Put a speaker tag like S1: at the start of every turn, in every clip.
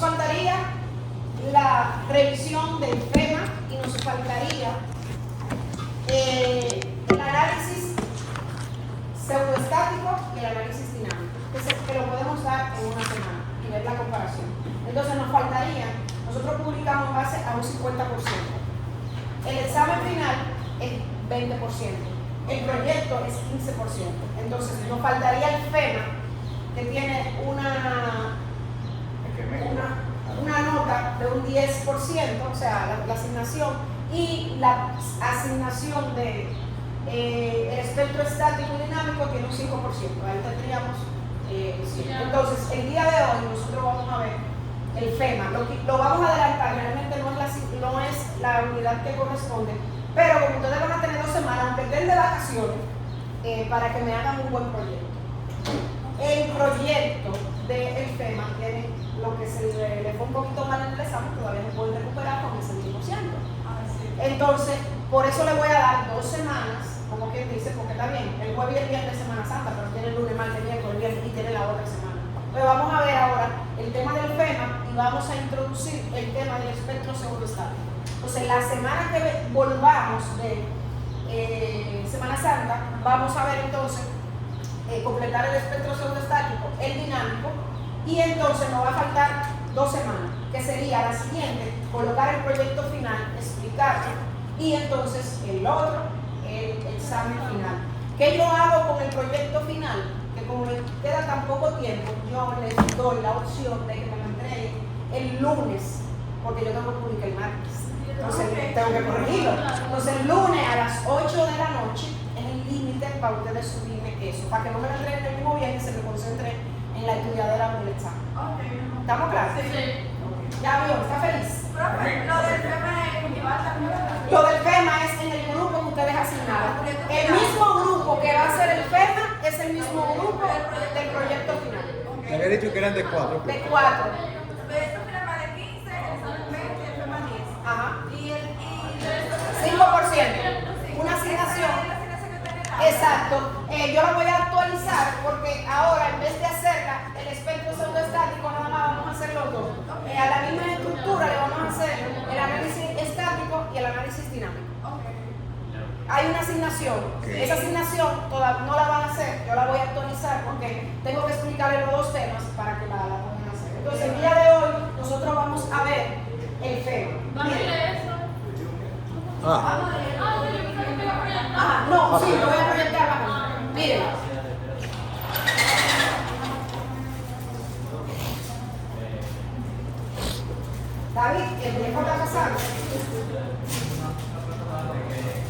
S1: faltaría la revisión del FEMA y nos faltaría el análisis pseudoestático y el análisis dinámico, que lo podemos dar en una semana y ver la comparación. Entonces nos faltaría, nosotros publicamos base a un 50%. El examen final es 20%. El proyecto es 15%. Entonces nos faltaría el FEMA, que tiene una nota de un 10%, o sea, la asignación, y la asignación de el espectro estático y dinámico tiene un 5%. Ahí tendríamos, entonces, el día de hoy nosotros vamos a ver el FEMA. Lo vamos a adelantar, realmente no es la unidad que corresponde, pero como ustedes van a tener 2 semanas, aunque estén de vacaciones, para que me hagan un buen proyecto. El proyecto del FEMA tiene lo que se le fue un poquito mal en el examen, todavía no pueden recuperar con el 100%. Entonces, por eso le voy a dar 2 semanas, como quien dice, porque está bien, el jueves y el viernes de Semana Santa, pero tiene el lunes, martes, miércoles, viernes y tiene la otra semana. Pero vamos a ver ahora el tema del FEMA y vamos a introducir el tema del espectro pseudoestático. Entonces, la semana que volvamos de Semana Santa, vamos a ver entonces completar el espectro pseudoestático, el dinámico, y entonces nos va a faltar 2 semanas, que sería la siguiente, colocar el proyecto final, explicarlo, y entonces el otro, el examen final. ¿Qué yo hago con el proyecto final? Que como me queda tan poco tiempo, yo les doy la opción de que me lo entreguen el lunes, porque yo tengo que publicar el martes. Entonces tengo que corregirlo. Entonces el lunes a las 8 de la noche es el límite para ustedes subirme eso, para que no me lo entreguen el mismo viernes y se me concentre en la estudiadera del examen. ¿Estamos claros?
S2: Sí.
S1: ¿Ya vio? ¿Está feliz?
S2: Profe, lo del FEMA es individual también.
S1: Lo del FEMA es en el grupo que ustedes asignaron. El mismo grupo que va a ser el FEMA es el mismo grupo del proyecto final.
S3: Te había dicho que eran de 4.
S1: De 4.
S2: Esto FEMA de 15, el examen 20 y el FEMA 10.
S1: Ajá.
S2: Y el
S1: 5%. Una asignación. Exacto. Yo la voy a actualizar porque ahora en vez de hacerla el espectro pseudoestático nada más vamos a hacer los dos. A la misma estructura le vamos a hacer el análisis estático y el análisis dinámico. Hay una asignación. Esa asignación todavía no la van a hacer. Yo la voy a actualizar porque tengo que explicarle los 2 temas para que la puedan hacer. Entonces el día de hoy nosotros vamos a ver el FEMA.
S2: ¿Vamos a leer eso?
S1: No, sí, lo voy a proyectar abajo. Miren. David, ¿el tiempo está pasando?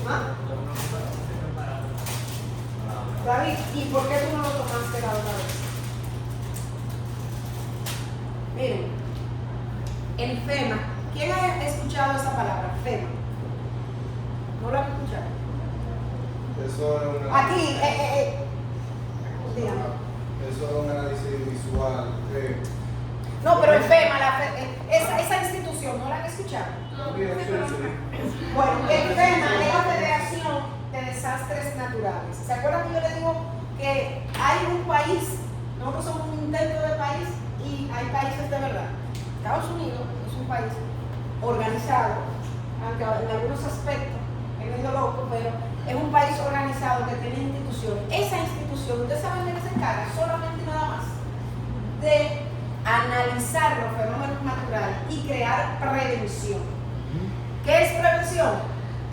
S1: ¿Ah? David, ¿y por qué tú no lo tomaste la otra vez? Miren, el FEMA. ¿Quién ha escuchado esa palabra? FEMA. ¿No lo han escuchado?
S3: Eso es una...
S1: Aquí, dígame.
S3: Eso es un análisis visual.
S1: No, pero el FEMA, esa institución, ¿no la han escuchado? Bueno, el FEMA es la Federación de Desastres Naturales. ¿Se acuerdan que yo les digo que hay un país, nosotros somos un intento de país y hay países de verdad? Estados Unidos es un país organizado, aunque en algunos aspectos es medio loco, pero es un país organizado que tiene instituciones. Esa institución, ustedes saben de qué se encarga, solamente y nada más de analizar los fenómenos naturales y crear prevención. ¿Qué es prevención?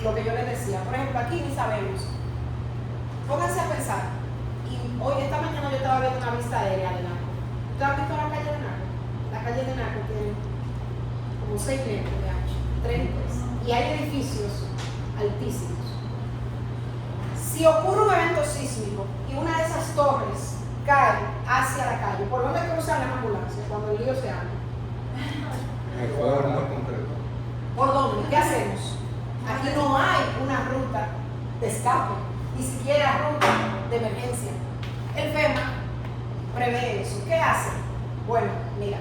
S1: Lo que yo les decía, por ejemplo, aquí ni sabemos. Pónganse a pensar. Y hoy, esta mañana yo estaba viendo una vista aérea de Naco. ¿Ustedes han visto la calle de Naco? La calle de Naco tiene como 6 metros de ancho, 30, y hay edificios altísimos. Si ocurre un evento sísmico y una de esas torres cae hacia la calle, ¿por dónde cruzan las ambulancias cuando el lío se abre? ¿Por dónde? ¿Qué hacemos? Aquí no hay una ruta de escape, ni siquiera ruta de emergencia. El FEMA prevé eso. ¿Qué hace? Bueno, mira,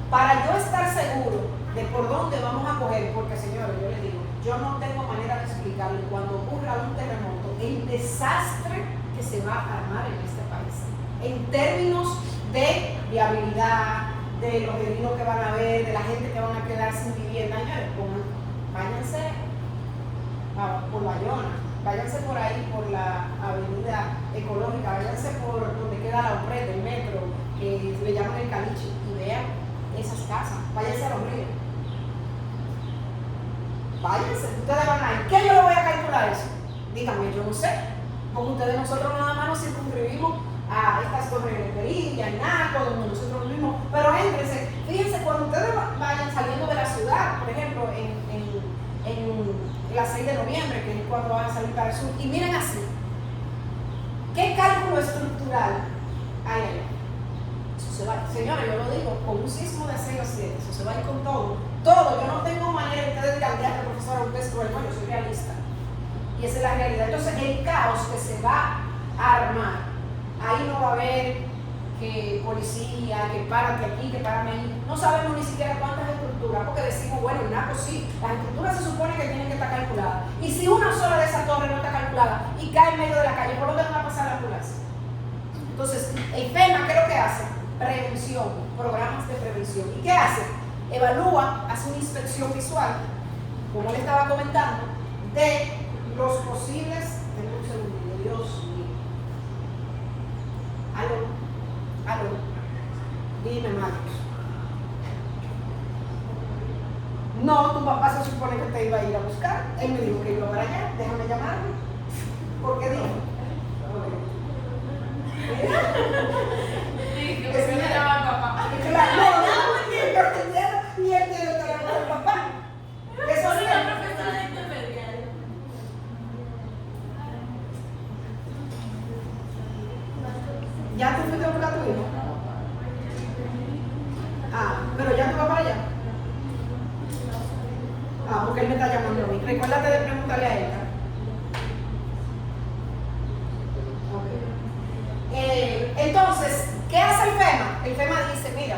S1: para yo estar seguro de por dónde vamos a coger, porque señores, yo les digo, yo no tengo manera de explicarle cuando ocurra un terremoto el desastre que se va a armar en este país, en términos de viabilidad, de los heridos que van a haber, de la gente que van a quedar sin vivienda. Váyanse por Bayona, váyanse por ahí, por la avenida ecológica, váyanse por donde queda la OPRED, el metro, que le llaman el Caliche, y vean esas casas, váyanse a los ríos. Váyanse, ustedes van a ir. ¿Qué yo le voy a calcular eso? Díganme, yo no sé. Porque ustedes, nosotros nada más nos circunscribimos a estas torres de Perilla, en Naco, donde nosotros vivimos. Pero éntrense, fíjense, cuando ustedes vayan saliendo de la ciudad, por ejemplo, en la 6 de noviembre, que es cuando van a salir para el sur, y miren así, ¿qué cálculo estructural hay ahí? Eso se va, señores, yo lo digo, con un sismo de 6 o 7, eso se va a ir con todo. Todo, yo no tengo manera de ustedes dirán, ya, profesora, usted es cruel, no, yo soy realista. Y esa es la realidad. Entonces, el caos que se va a armar, ahí no va a haber que policía, que párate aquí, que párame ahí. No sabemos ni siquiera cuántas estructuras, porque decimos, bueno, en NACO sí, las estructuras se supone que tienen que estar calculadas. Y si una sola de esas torres no está calculada y cae en medio de la calle, ¿por dónde van a pasar la ambulancia? Entonces, el FEMA, ¿qué es lo que hace? Prevención, programas de prevención. ¿Y qué hace? Evalúa, hace una inspección visual, como le estaba comentando, de los posibles. Tengo un segundo, Dios mío. Aló, dime, Marcos. No, tu papá se supone que te iba a ir a buscar. Él me dijo que iba para allá, déjame llamarlo. ¿Por qué dijo?
S2: Que me llama papá.
S1: Y él tiene que llamar al papá. Eso sí. ¿Ya tú fuiste a buscar a tu hijo? Pero ya tú vas para allá. Porque él me está llamando a mí. Recuérdate de preguntarle a ella. Entonces, ¿qué hace el FEMA? El FEMA dice, mira,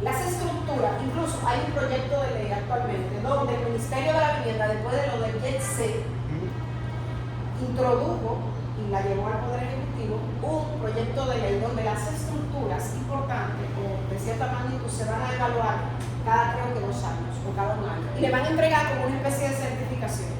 S1: las estructuras, incluso hay un proyecto de ley actualmente donde el Ministerio de la Vivienda, después de lo del JET-C, introdujo y la llevó al Poder Ejecutivo un proyecto de ley donde las estructuras importantes o de cierta magnitud se van a evaluar cada, creo que 2 años o cada 1 año, y le van a entregar como una especie de certificación.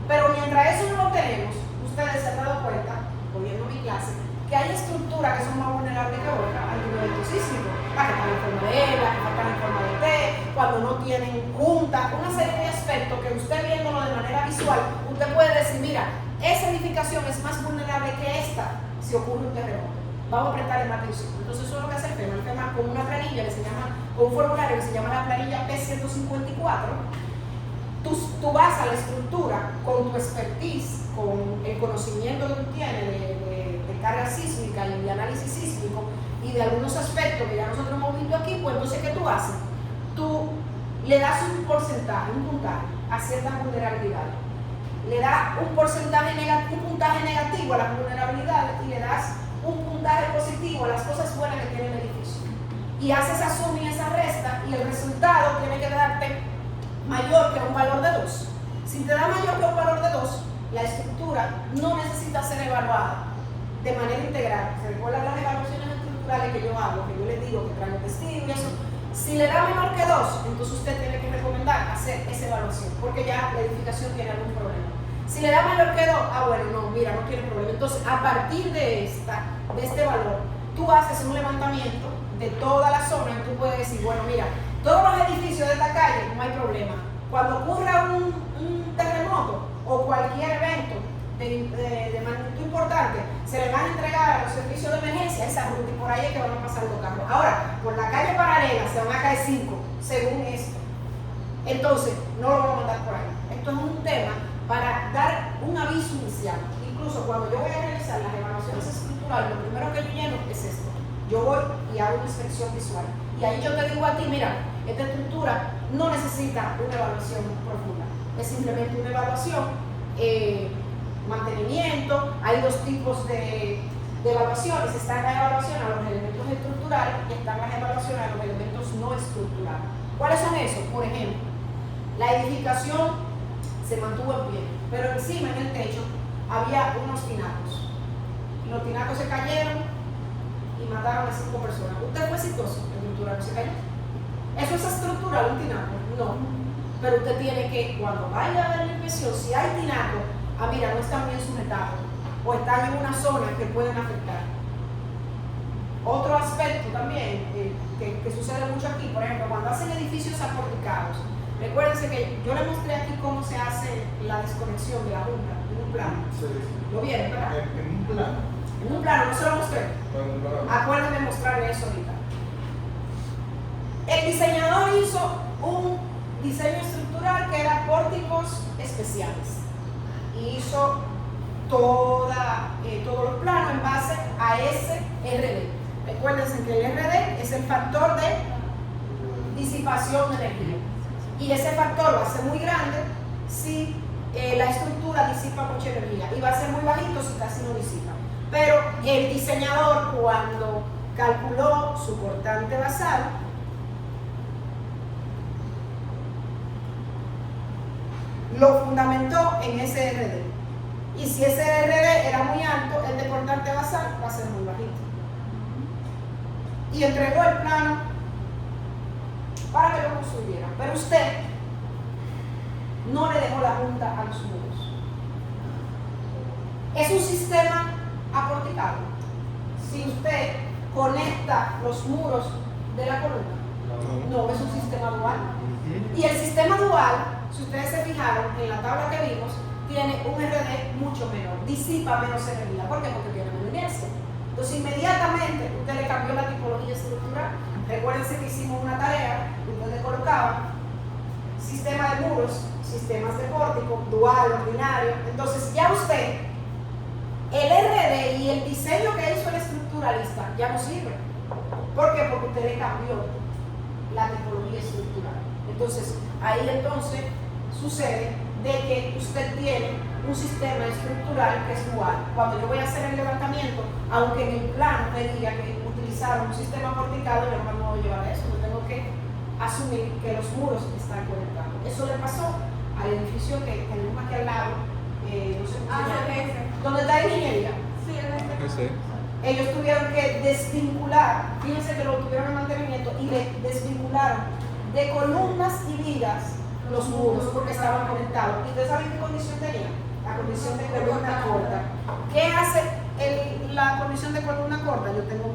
S1: Pero mientras eso no lo tenemos, ustedes se han dado cuenta, oyendo mi clase, que hay estructuras que son más vulnerables que otras al nivel sísmico, las que están en forma de E, las que están en forma de T, cuando no tienen junta, una serie de aspectos que usted viéndolo de manera visual, usted puede decir, mira, esa edificación es más vulnerable que esta si ocurre un terremoto. Vamos a prestarle más atención. Entonces eso es lo que hace el FEMA con una planilla que se llama, con un formulario que se llama la planilla P154. Tú vas a la estructura con tu expertise, con el conocimiento que tú tienes de carga sísmica y de análisis sísmico y de algunos aspectos que ya nosotros hemos visto aquí, pues entonces ¿qué tú haces? Tú le das un porcentaje, un puntaje a ciertas vulnerabilidades. Le das un puntaje negativo a las vulnerabilidades y le das un puntaje positivo a las cosas buenas que tiene el edificio. Y haces esa suma y esa resta y el resultado tiene que darte mayor que un valor de 2. Si te da mayor que un valor de 2, la estructura no necesita ser evaluada de manera integral. ¿Se recuerdan las evaluaciones estructurales que yo hago, que yo les digo que traigo testigos y eso? Si le da menor que 2, entonces usted tiene que recomendar hacer esa evaluación, porque ya la edificación tiene algún problema. Si le da mayor que 2, bueno, no, mira, no tiene problema. Entonces, a partir de este valor, tú haces un levantamiento de toda la zona y tú puedes decir, bueno, mira, todos los edificios de esta calle no hay problema. Cuando ocurra un terremoto o cualquier evento de magnitud importante, se le van a entregar a los servicios de emergencia esa ruta y por ahí es que van a pasar los carros. Ahora, por la calle paralela se van a caer 5, según esto. Entonces, no lo vamos a mandar por ahí. Esto es un tema para dar un aviso inicial. Incluso cuando yo voy a realizar las evaluaciones estructurales, lo primero que yo lleno es esto. Yo voy y hago una inspección visual. Y ahí yo te digo a ti, mira, esta estructura no necesita una evaluación profunda. Es simplemente una evaluación, mantenimiento. Hay 2 tipos de evaluaciones. Están las evaluaciones a los elementos estructurales y están las evaluaciones a los elementos no estructurales. ¿Cuáles son esos? Por ejemplo, la edificación se mantuvo en pie, pero encima en el techo había unos tinacos. Los tinacos se cayeron y mataron a 5 personas. ¿Usted fue exitoso en estructural? ¿Se cayó? ¿Eso es estructural un tinaco? No. Pero usted tiene que, cuando vaya a ver la inspección, si hay tinaco, mira, no están bien sujetados o están en una zona que pueden afectar. Otro aspecto también que sucede mucho aquí, por ejemplo, cuando hacen edificios aporticados, recuérdense que yo le mostré aquí cómo se hace la desconexión de la junta en un plano.
S3: Sí.
S1: ¿Lo vieron, verdad?
S3: En un plano.
S1: En un plano, no se lo mostré.
S3: En un plano.
S1: Acuérdenme mostrarle eso ahorita. El diseñador hizo un diseño estructural que era pórticos especiales. Y hizo todos los planos en base a ese RD. Recuérdense que el RD es el factor de disipación de energía. Y ese factor va a ser muy grande si la estructura disipa mucha energía. Y va a ser muy bajito si casi no disipa. Pero el diseñador, cuando calculó su cortante basal, lo fundamentó en ese RD. Y si ese RD era muy alto, el de cortante basal va a ser muy bajito. Y entregó el plano para que lo construyera. Pero usted no le dejó la junta a los muros. Es un sistema aporticado. Si usted conecta los muros de la columna, no, es un sistema dual. Y el sistema dual, si ustedes se fijaron en la tabla que vimos, tiene un RD mucho menor, disipa menos energía. ¿Por qué? Porque tiene menos inercia. Entonces inmediatamente usted le cambió la tipología estructural. Recuérdense que hicimos una tarea donde colocaba sistema de muros, sistemas de pórtico, dual, ordinario. Entonces ya usted, el RD y el diseño que hizo el estructuralista ya no sirve. ¿Por qué? Porque usted le cambió la tipología estructural. Entonces ahí entonces sucede de que usted tiene un sistema estructural que es dual. Cuando yo voy a hacer el levantamiento, aunque en el plano me diga que utilizaron un sistema porticado, yo no me puedo llevar eso, yo tengo que asumir que los muros están conectados. Eso le pasó al edificio que tenemos aquí al lado, no sé cómo se llama, donde está ingeniería.
S2: Sí, el
S3: Sí.
S1: Ellos tuvieron que desvincular, fíjense que lo tuvieron en mantenimiento y le desvincularon de columnas y vigas los muros porque estaban conectados. ¿Y ustedes saben qué condición tenía? La condición de columna corta. ¿Qué hace la condición de columna corta? Yo tengo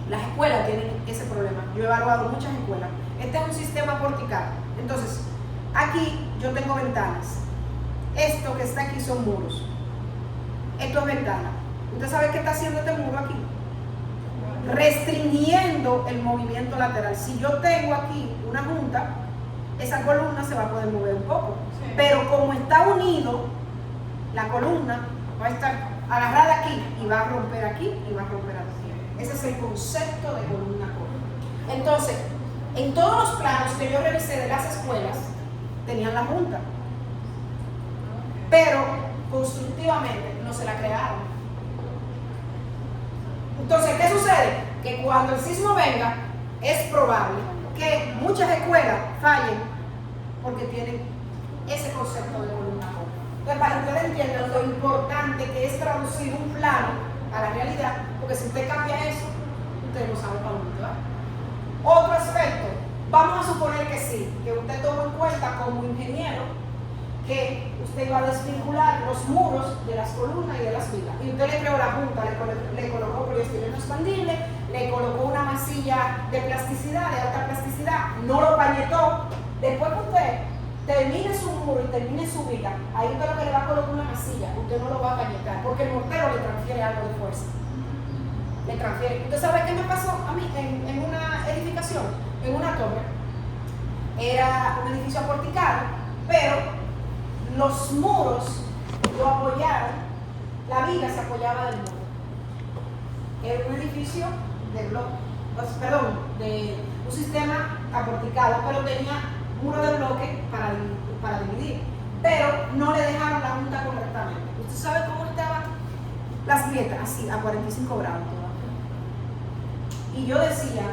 S1: las escuelas tienen ese problema. Yo he evaluado muchas escuelas. Este es un sistema porticado. Entonces, aquí yo tengo ventanas. Esto que está aquí son muros. Esto es ventana. ¿Usted sabe qué está haciendo este muro aquí? Restringiendo el movimiento lateral. Si yo tengo aquí una junta, esa columna se va a poder mover un poco.
S2: Sí.
S1: Pero como está unido, la columna va a estar agarrada aquí y va a romper aquí y va a romper aquí. Ese es el concepto de columna corta. Entonces, en todos los planos que yo revisé de las escuelas, tenían la junta. Pero constructivamente no se la crearon. Entonces, ¿qué sucede? Que cuando el sismo venga, es probable que muchas escuelas fallen porque tienen ese concepto de columna corta. Entonces, para que ustedes entiendan lo importante que es traducir un plano a la realidad, porque si usted cambia eso, usted no sabe para dónde va. Otro aspecto, vamos a suponer que sí, que usted tomó en cuenta como ingeniero que usted iba a desvincular los muros de las columnas y de las vigas. Y usted le creó la junta, le colocó poliestireno expandible, le colocó una masilla de plasticidad, de alta plasticidad, no lo pañetó. Después que usted termine su muro y termine su viga, ahí usted lo que le va a colocar una masilla, usted no lo va a pañetar, porque el mortero le transfiere algo de fuerza. Le transfiere. ¿Usted sabe qué me pasó a mí en una edificación? En una torre. Era un edificio aporticado, pero los muros lo apoyaron, la viga se apoyaba del muro. Era un edificio de bloque, de un sistema aporticado, pero tenía muro de bloque para dividir. Pero no le dejaron la junta correctamente. ¿Usted sabe cómo estaban las grietas? Así, a 45 grados todavía. Y yo decía,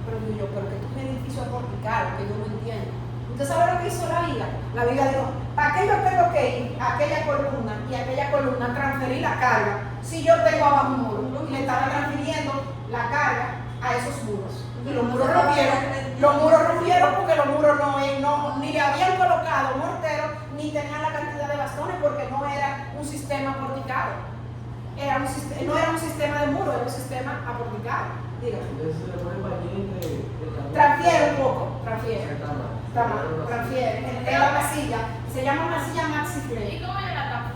S1: pero que esto es un edificio aporticado, que yo no entiendo. ¿Usted sabe lo que hizo la viga? La viga dijo, ¿para qué yo tengo que ir a aquella columna y a aquella columna transferir la carga si yo tengo abajo un muro? Y le estaban transfiriendo la carga a esos muros. Y los muros rompieron porque los muros ni le habían colocado mortero ni tenían la cantidad de bastones porque no era un sistema porticado. No era un sistema de muro, era un sistema aporticado. Dígame.
S4: Entonces se le pone pañete.
S1: Transfiere un poco, transfiere. En la masilla. Se llama masilla Maxi
S2: ¿Y
S1: Flame.
S2: cómo yo la tapo?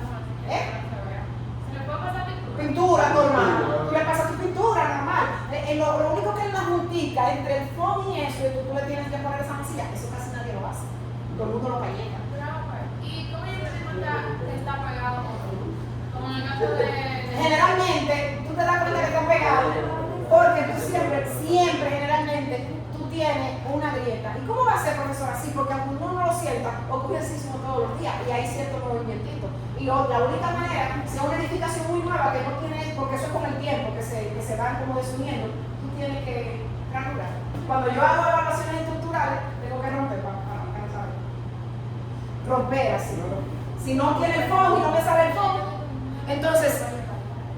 S2: ¿Se le puede pasar pintura?
S1: Pintura normal. Tú le pasas tu pintura normal. Lo único que es la juntica entre el foam y eso, tú le tienes que poner esa masilla, eso casi nadie lo hace. Todo el mundo lo payeta.
S2: ¿Y cómo yo me di cuenta que está pegado? Como en el caso de...
S1: Generalmente, tú te das cuenta que está pegado porque tú siempre, generalmente, tú tienes una grieta. ¿Y cómo va a ser, profesor, así? Porque aunque uno no lo sienta, ocurre el sismo todos los días y hay cierto movimiento. Y la única manera, si es una edificación muy nueva que no tiene, porque eso es con el tiempo, que se van como desuniendo, tú tienes que granular. Cuando yo hago evaluaciones estructurales, tengo que romper para que no salga. Romper así. Si no tiene el fondo y no me sale el fondo, entonces,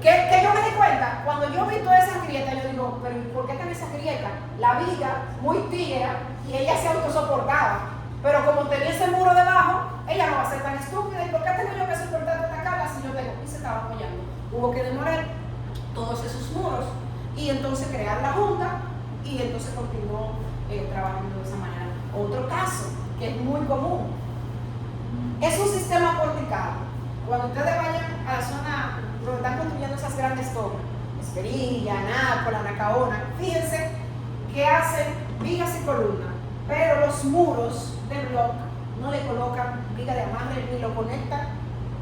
S1: ¿qué yo me di cuenta? Cuando yo vi todas esas grietas, yo digo, pero ¿por qué tiene esas grietas? La viga, muy tía, y ella se autosoportaba. Pero como tenía ese muro debajo, ella no va a ser tan estúpida. ¿Y por qué tengo yo que soportar esta carga si yo tengo? Y se estaba apoyando. Hubo que demoler todos esos muros y entonces crear la junta y entonces continuó trabajando de esa manera. Otro caso que es muy común es un sistema porticado. Cuando ustedes vayan a la zona donde están construyendo esas grandes torres, Esperilla, Nápoles, Nacaona, fíjense que hacen vigas y columnas, pero los muros de bloque no le colocan viga de amarre ni lo conectan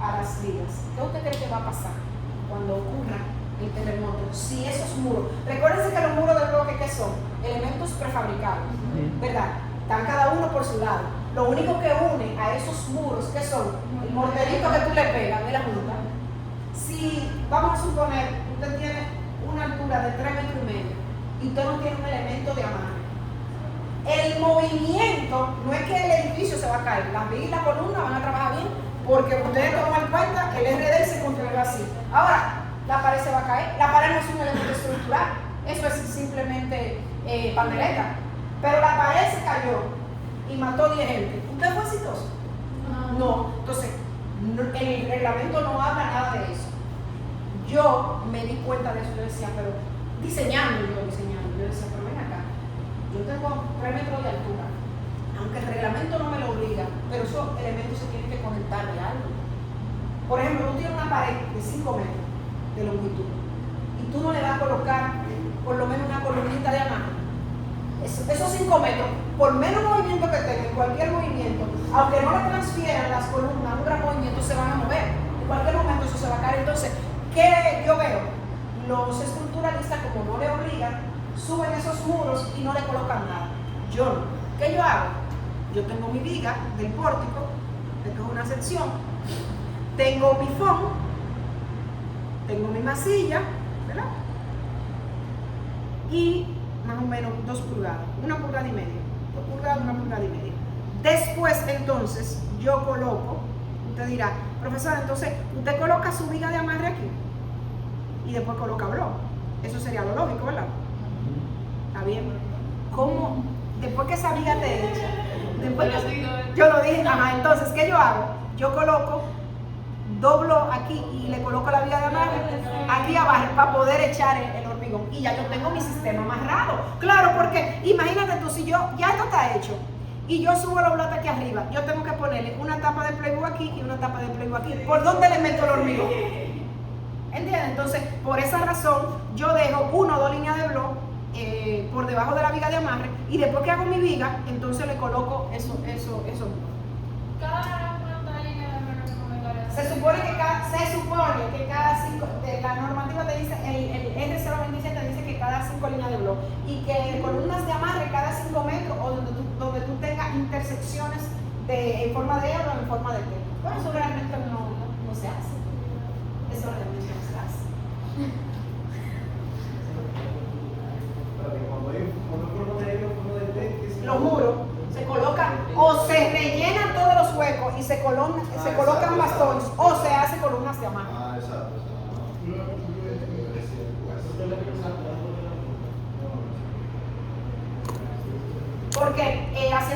S1: a las vigas. ¿Qué usted cree que va a pasar cuando ocurra el terremoto? Si esos muros, recuérdense que los muros de bloque, ¿qué son? Elementos prefabricados, ¿verdad? Están cada uno por su lado. Lo único que une a esos muros, ¿qué son? El morterito que tú le pegas de la junta. Si, vamos a suponer, usted tiene una altura de 3,5 metros y usted no tiene un elemento de amarre, el movimiento no es que el edificio se va a caer, las vigas y las columnas van a trabajar bien porque ustedes toman en cuenta el RD se construyó así. Ahora, la pared se va a caer, la pared no es un elemento estructural, eso es simplemente paneleta, pero la pared se cayó y mató 10 gente. ¿Usted fue exitoso? No. Entonces, el reglamento no habla nada de eso. Yo me di cuenta de eso, yo decía, pero diseñando, yo decía, pero ven acá, yo tengo 3 metros de altura, aunque el reglamento no me lo obliga, pero esos elementos se tienen que conectar de algo. Por ejemplo, tú tienes una pared de 5 metros de longitud y tú no le vas a colocar por lo menos una columnita de amarre. Esos 5 metros, por menos movimiento que tengan, cualquier movimiento, aunque no le transfieran las columnas un gran movimiento, se van a mover. En cualquier momento eso se va a caer. Entonces, ¿qué yo veo? Los estructuralistas, como no le obligan, suben esos muros y no le colocan nada. Yo no. ¿Qué yo hago? Yo tengo mi viga del pórtico, esto es una sección, tengo mi foam, tengo mi masilla, ¿verdad? Y más o menos 2 pulgadas, 1,5 pulgadas, 2 pulgadas, 1,5 pulgadas. Después, entonces, yo coloco, usted dirá, profesora, entonces, usted coloca su viga de amarre aquí y después coloca bloque. Eso sería lo lógico, ¿verdad? ¿Está bien? ¿Cómo? Después que esa viga te echa, después que, yo lo dije, ajá, entonces, ¿qué yo hago? Yo coloco, doblo aquí y le coloco la viga de amarre aquí abajo para poder echar el hormigón y ya yo tengo mi sistema amarrado. Claro, porque imagínate tú, si ya esto está hecho y yo subo la blota aquí arriba, yo tengo que ponerle una tapa de playwood aquí y una tapa de playwood aquí. ¿Por dónde le meto el hormigón? ¿Entiendes? Entonces, por esa razón, yo dejo 1 o 2 líneas de bloque por debajo de la viga de amarre y después que hago mi viga, entonces le coloco eso. Se supone que cada 5, la normativa te dice, el R027 te dice que cada 5 líneas de bloque y que columnas de amarre cada 5 metros o donde tú tengas intersecciones en forma de L o en forma de T. Bueno, eso realmente no se hace. Eso realmente no se hace. Los muros se colocan o se rellenan todos los huecos y se colocan bastones o se hace columnas de amarre.
S3: Exacto.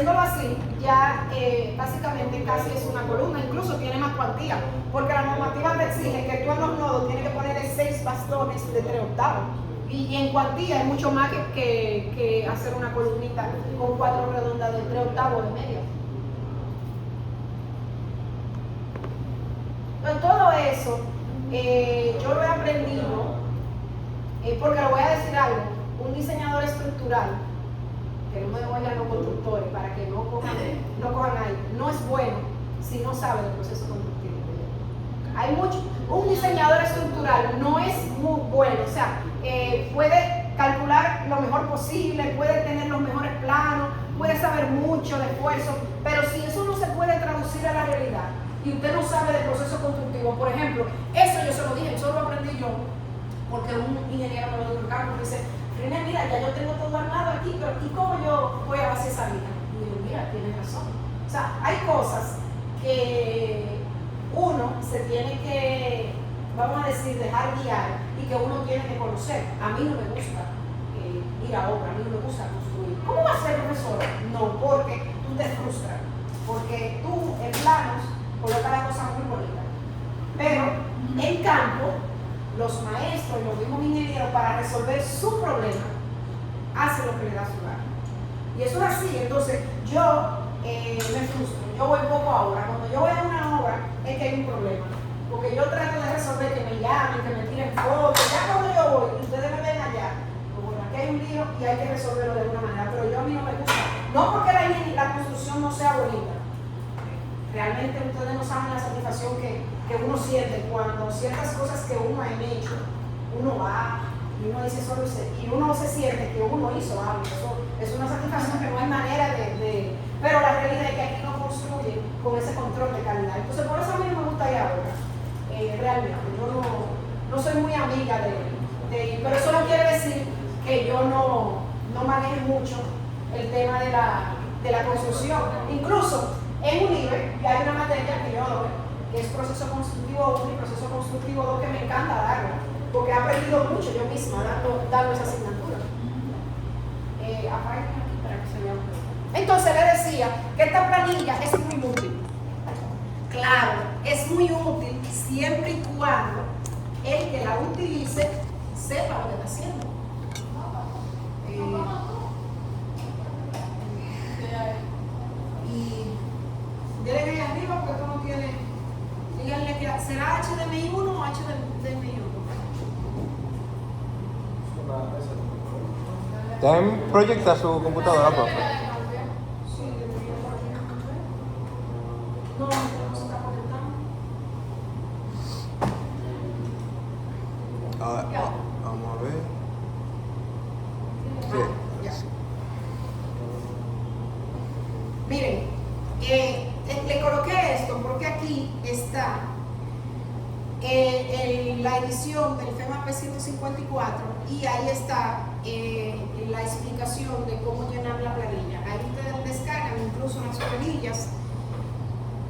S1: haciéndolo así, ya básicamente casi es una columna, incluso tiene más cuantía, porque la normativa te exige que tú en los nodos tienes que ponerle 6 bastones de 3 octavos. Y en cuantía es mucho más que hacer una columnita con 4 redondas de 3 octavos de media. Entonces, todo eso yo lo he aprendido, porque le voy a decir algo, un diseñador estructural, que no me voy a los constructores para que no cojan aire, no es bueno si no sabe del proceso constructivo. Un diseñador estructural no es muy bueno, o sea, puede calcular lo mejor posible, puede tener los mejores planos, puede saber mucho de esfuerzo, pero si eso no se puede traducir a la realidad y usted no sabe del proceso constructivo, por ejemplo, eso yo se lo dije, eso lo aprendí yo, porque un ingeniero me lo dijo, me dice, René, mira, ya yo tengo todo armado aquí, pero ¿y cómo yo voy a hacer esa vida? Y yo, mira, tienes razón. O sea, hay cosas que uno se tiene que, vamos a decir, dejar guiar y que uno tiene que conocer. A mí no me gusta ir a obra, a mí no me gusta construir. ¿Cómo va a ser, profesor? No, porque tú te frustras, porque tú en planos colocas las cosas muy bonitas. Pero en campo, los maestros y los mismos ingenieros, para resolver su problema, hacen lo que le da su gana. Y eso es así. Entonces, yo me frustro, yo voy poco a obra. Cuando yo voy a una obra, es que hay un problema. Porque yo trato de resolver, que me llamen, que me tiren fotos. Ya cuando yo voy, y ustedes me ven allá, pues bueno, aquí hay un lío y hay que resolverlo de alguna manera. Pero yo a mí no me gusta. No porque la construcción no sea bonita. Realmente ustedes no saben la satisfacción que uno siente cuando ciertas cosas que uno ha hecho, uno va y uno dice solo y uno se siente que uno hizo algo. Eso es una satisfacción que no hay manera de. Pero la realidad es que aquí no construyen con ese control de calidad. Entonces, por eso a mí no me gusta ir ahora. Realmente, yo no soy muy amiga de. Pero eso no quiere decir que yo no maneje mucho el tema de la construcción. Incluso en UNIBE hay una materia que yo doy, que es proceso constructivo 1 y proceso constructivo 2, que me encanta darlo, porque he aprendido mucho yo misma dando esa asignatura. Apaguen aquí para que se vea. Entonces le decía que esta planilla es muy útil. Claro, es muy útil siempre y cuando el que la utilice sepa lo que está haciendo. Y denle ahí arriba porque esto no tiene. Díganle que será HDMI 1 o HDMI 1.
S3: ¿También proyecta su computadora, profe?
S1: Sí, debería estar. No se está conectando.
S3: Vamos a ver.
S1: Ya. Miren, le coloqué esto porque aquí está la edición del FEMA P154 y ahí está la explicación de cómo llenar la planilla. Ahí ustedes descargan incluso las planillas.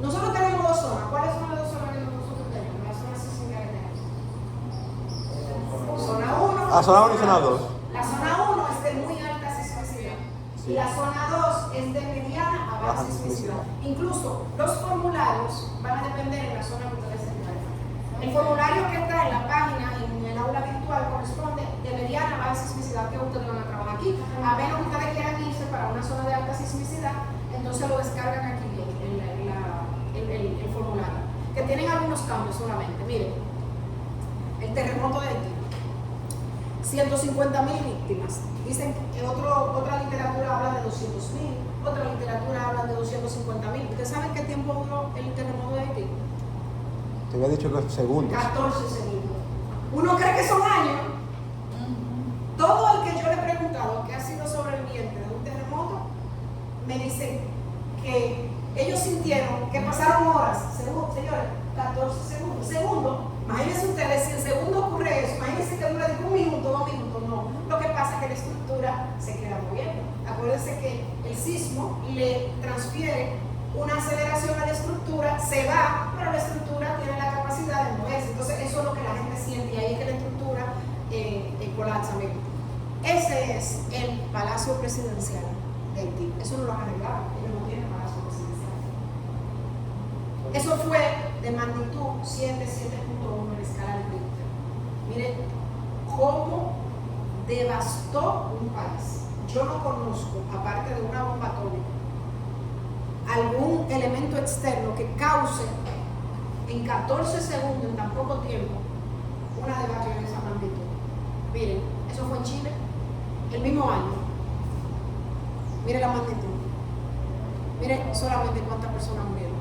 S1: Nosotros tenemos 2 zonas. ¿Cuáles son las 2 zonas que nosotros tenemos? Las zonas sísmicas que tenemos. Zona 1.
S3: Zona 1 y zona 2.
S1: La zona 1 es de muy alta sismicidad. Y la zona 2 es de mediana a baja sismicidad. Incluso los formularios van a depender en la zona que ustedes se encuentran. El formulario que está en la página, en el aula virtual, corresponde de mediana a baja sismicidad, que ustedes van a trabajar aquí. A menos que ustedes quieran irse para una zona de alta sismicidad, entonces lo descargan aquí el formulario. Que tienen algunos cambios solamente. Miren, el terremoto de Haití. 150.000 víctimas. Dicen que otra literatura habla de 200.000, otra literatura habla de 250.000. ¿Ustedes saben qué tiempo duró el terremoto de Haití?
S3: Te había dicho que segundos.
S1: 14 segundos. ¿Uno cree que son años? Todo el que yo le he preguntado que ha sido sobreviviente de un terremoto, me dicen que ellos sintieron que pasaron horas. Señores, 14 segundos. Segundo, imagínense ustedes, si en segundo ocurre eso, imagínense que dura 1 minuto, 2 minutos, no. Lo que pasa es que la estructura se queda moviendo. Acuérdense que el sismo le transfiere una aceleración a la estructura, se va, pero la estructura tiene la capacidad de moverse. Entonces eso es lo que la gente siente y ahí es que la estructura colapsa. Ese es el Palacio Presidencial. de Haití. Eso no lo han arreglado, ellos no tienen palacio presidencial. Eso fue de magnitud 7.1 en la escala de Richter. Miren cómo devastó un país. Yo no conozco, aparte de una bomba atómica, algún elemento externo que cause en 14 segundos, en tan poco tiempo, una debacle de esa magnitud. Miren, eso fue en Chile, el mismo año. Miren la magnitud. Miren solamente cuántas personas murieron.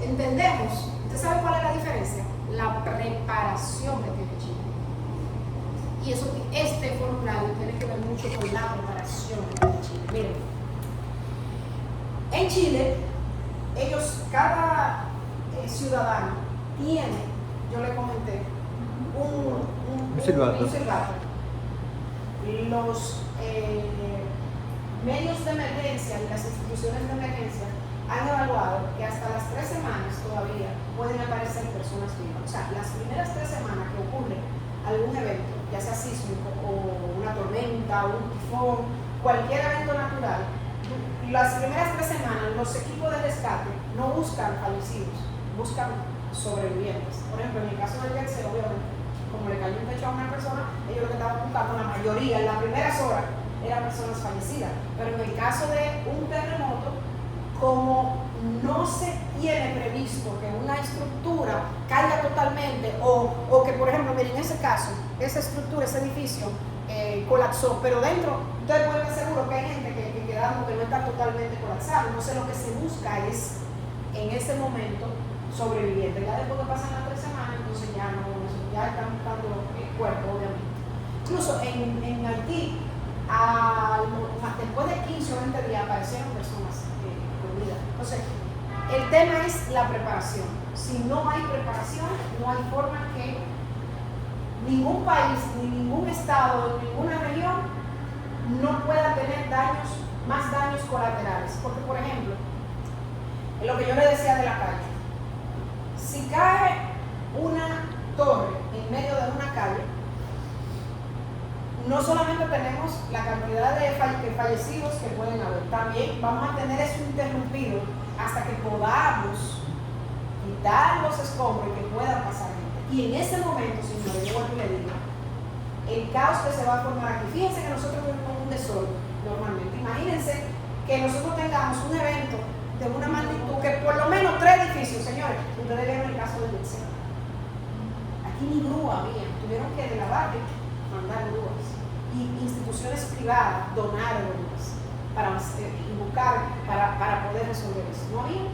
S1: Entendemos, ¿usted sabe cuál es la diferencia? La preparación que tiene Chile. Y eso, este formulario tiene que ver mucho con la preparación que tiene Chile. Miren, en Chile, ellos, cada ciudadano tiene, yo le comenté, un
S3: silbato.
S1: Los medios de emergencia y las instituciones de emergencia han evaluado que hasta las 3 semanas todavía pueden aparecer personas vivas. O sea, las primeras 3 semanas que ocurre algún evento, ya sea sísmico o una tormenta o un tifón, cualquier evento natural, las primeras 3 semanas los equipos de rescate no buscan fallecidos, buscan sobrevivientes. Por ejemplo, en el caso del Yexel, obviamente, como le cayó un techo a una persona, ellos lo que estaban buscando, la mayoría, en las primeras horas, eran personas fallecidas. Pero en el caso de un terremoto, como no se tiene previsto que una estructura caiga totalmente, o que, por ejemplo, miren, en ese caso, esa estructura, ese edificio, colapsó, pero dentro, ustedes pueden estar seguros que hay gente que quedamos que no está totalmente colapsado. Entonces, lo que se busca es, en ese momento, sobrevivientes. Ya después que pasan las 3 semanas, entonces ya están buscando el cuerpo, obviamente. Incluso en Haití, después de 15 o 20 días aparecieron personas con vida. Entonces, el tema es la preparación. Si no hay preparación, no hay forma que ningún país, ni ningún estado, ni ninguna región no pueda tener más daños colaterales. Porque, por ejemplo, en lo que yo le decía de la calle, si cae una torre en medio de una calle, no solamente tenemos la cantidad de fallecidos que pueden haber, también vamos a tener eso interrumpido hasta que podamos quitar los escombros y que puedan pasar gente. Y en ese momento, señores, yo vuelvo y le digo, el caos que se va a formar aquí, fíjense que nosotros vivimos un desorden normalmente. Imagínense que nosotros tengamos un evento de una magnitud que por lo menos 3 edificios, señores, ustedes vieron el caso del Yexel. Aquí ni grúa había, tuvieron que de la barra mandar grúas. Y instituciones privadas donaron grúas para poder resolver eso. No había.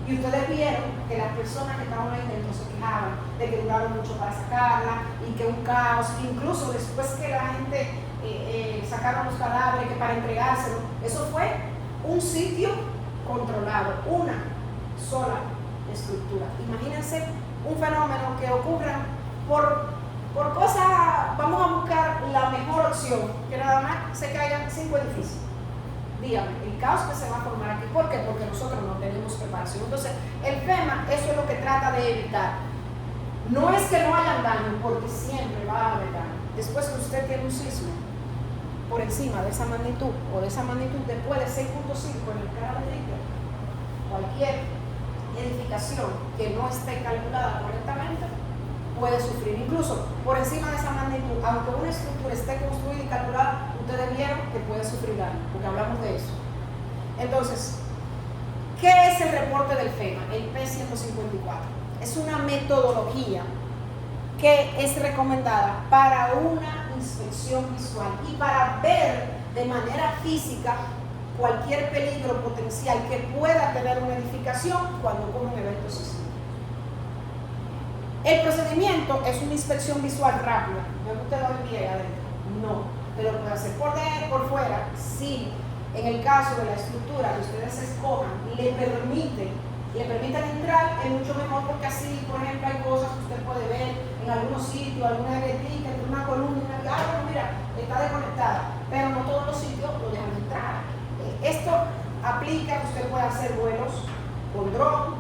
S1: Y ustedes vieron que las personas que estaban ahí dentro se quejaban de que duraron mucho para sacarla y que un caos, incluso después que la gente sacaron los cadáveres, que para entregárselo, eso fue un sitio controlado, una sola estructura. Imagínense un fenómeno que ocurra por cosas, vamos a buscar la mejor opción, que nada más se caigan 5 edificios. Dígame, el caos que se va a formar aquí, ¿por qué? Porque nosotros no tenemos preparación. Entonces, el FEMA, eso es lo que trata de evitar. No es que no hayan daño, porque siempre va a haber daño. Después que usted tiene un sismo por encima de esa magnitud, o de esa magnitud después de 6.5 en el escala de Richter, cualquier edificación que no esté calculada correctamente puede sufrir. Incluso por encima de esa magnitud, aunque una estructura esté construida y calculada, ustedes vieron que puede sufrir daño, porque hablamos de eso. Entonces, ¿qué es el reporte del FEMA? El P154. Es una metodología que es recomendada para una inspección visual y para ver de manera física cualquier peligro potencial que pueda tener una edificación cuando ocurre un evento sísmico. El procedimiento es una inspección visual rápida. No es que usted lo envíe adentro. No. Pero puede hacer por fuera. Sí. En el caso de la estructura que ustedes escojan, le permiten entrar, es mucho mejor, porque así, por ejemplo, hay cosas que usted puede ver en algunos sitios, alguna herretica, entre una columna, bueno, mira, está desconectada. Pero no todos los sitios lo dejan entrar. Esto aplica que usted puede hacer vuelos con dron,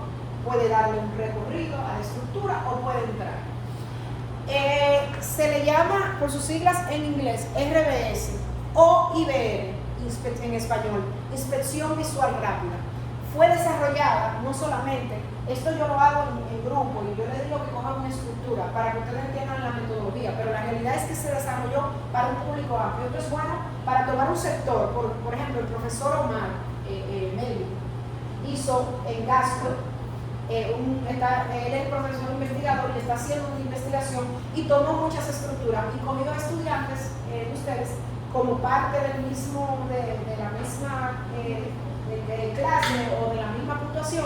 S1: puede darle un recorrido a la estructura o puede entrar. se le llama por sus siglas en inglés RBS o IVR en español, Inspección Visual Rápida. Fue desarrollada no solamente, esto yo lo hago en grupo y yo les digo que cojan una estructura para que ustedes entiendan la metodología, pero la realidad es que se desarrolló para un público amplio. Esto es bueno para tomar un sector, por ejemplo, el profesor Omar Melvin hizo en Gasco, él es profesor investigador y está haciendo una investigación y tomó muchas estructuras y cogió a estudiantes de ustedes como parte del mismo, de la misma clase o de la misma puntuación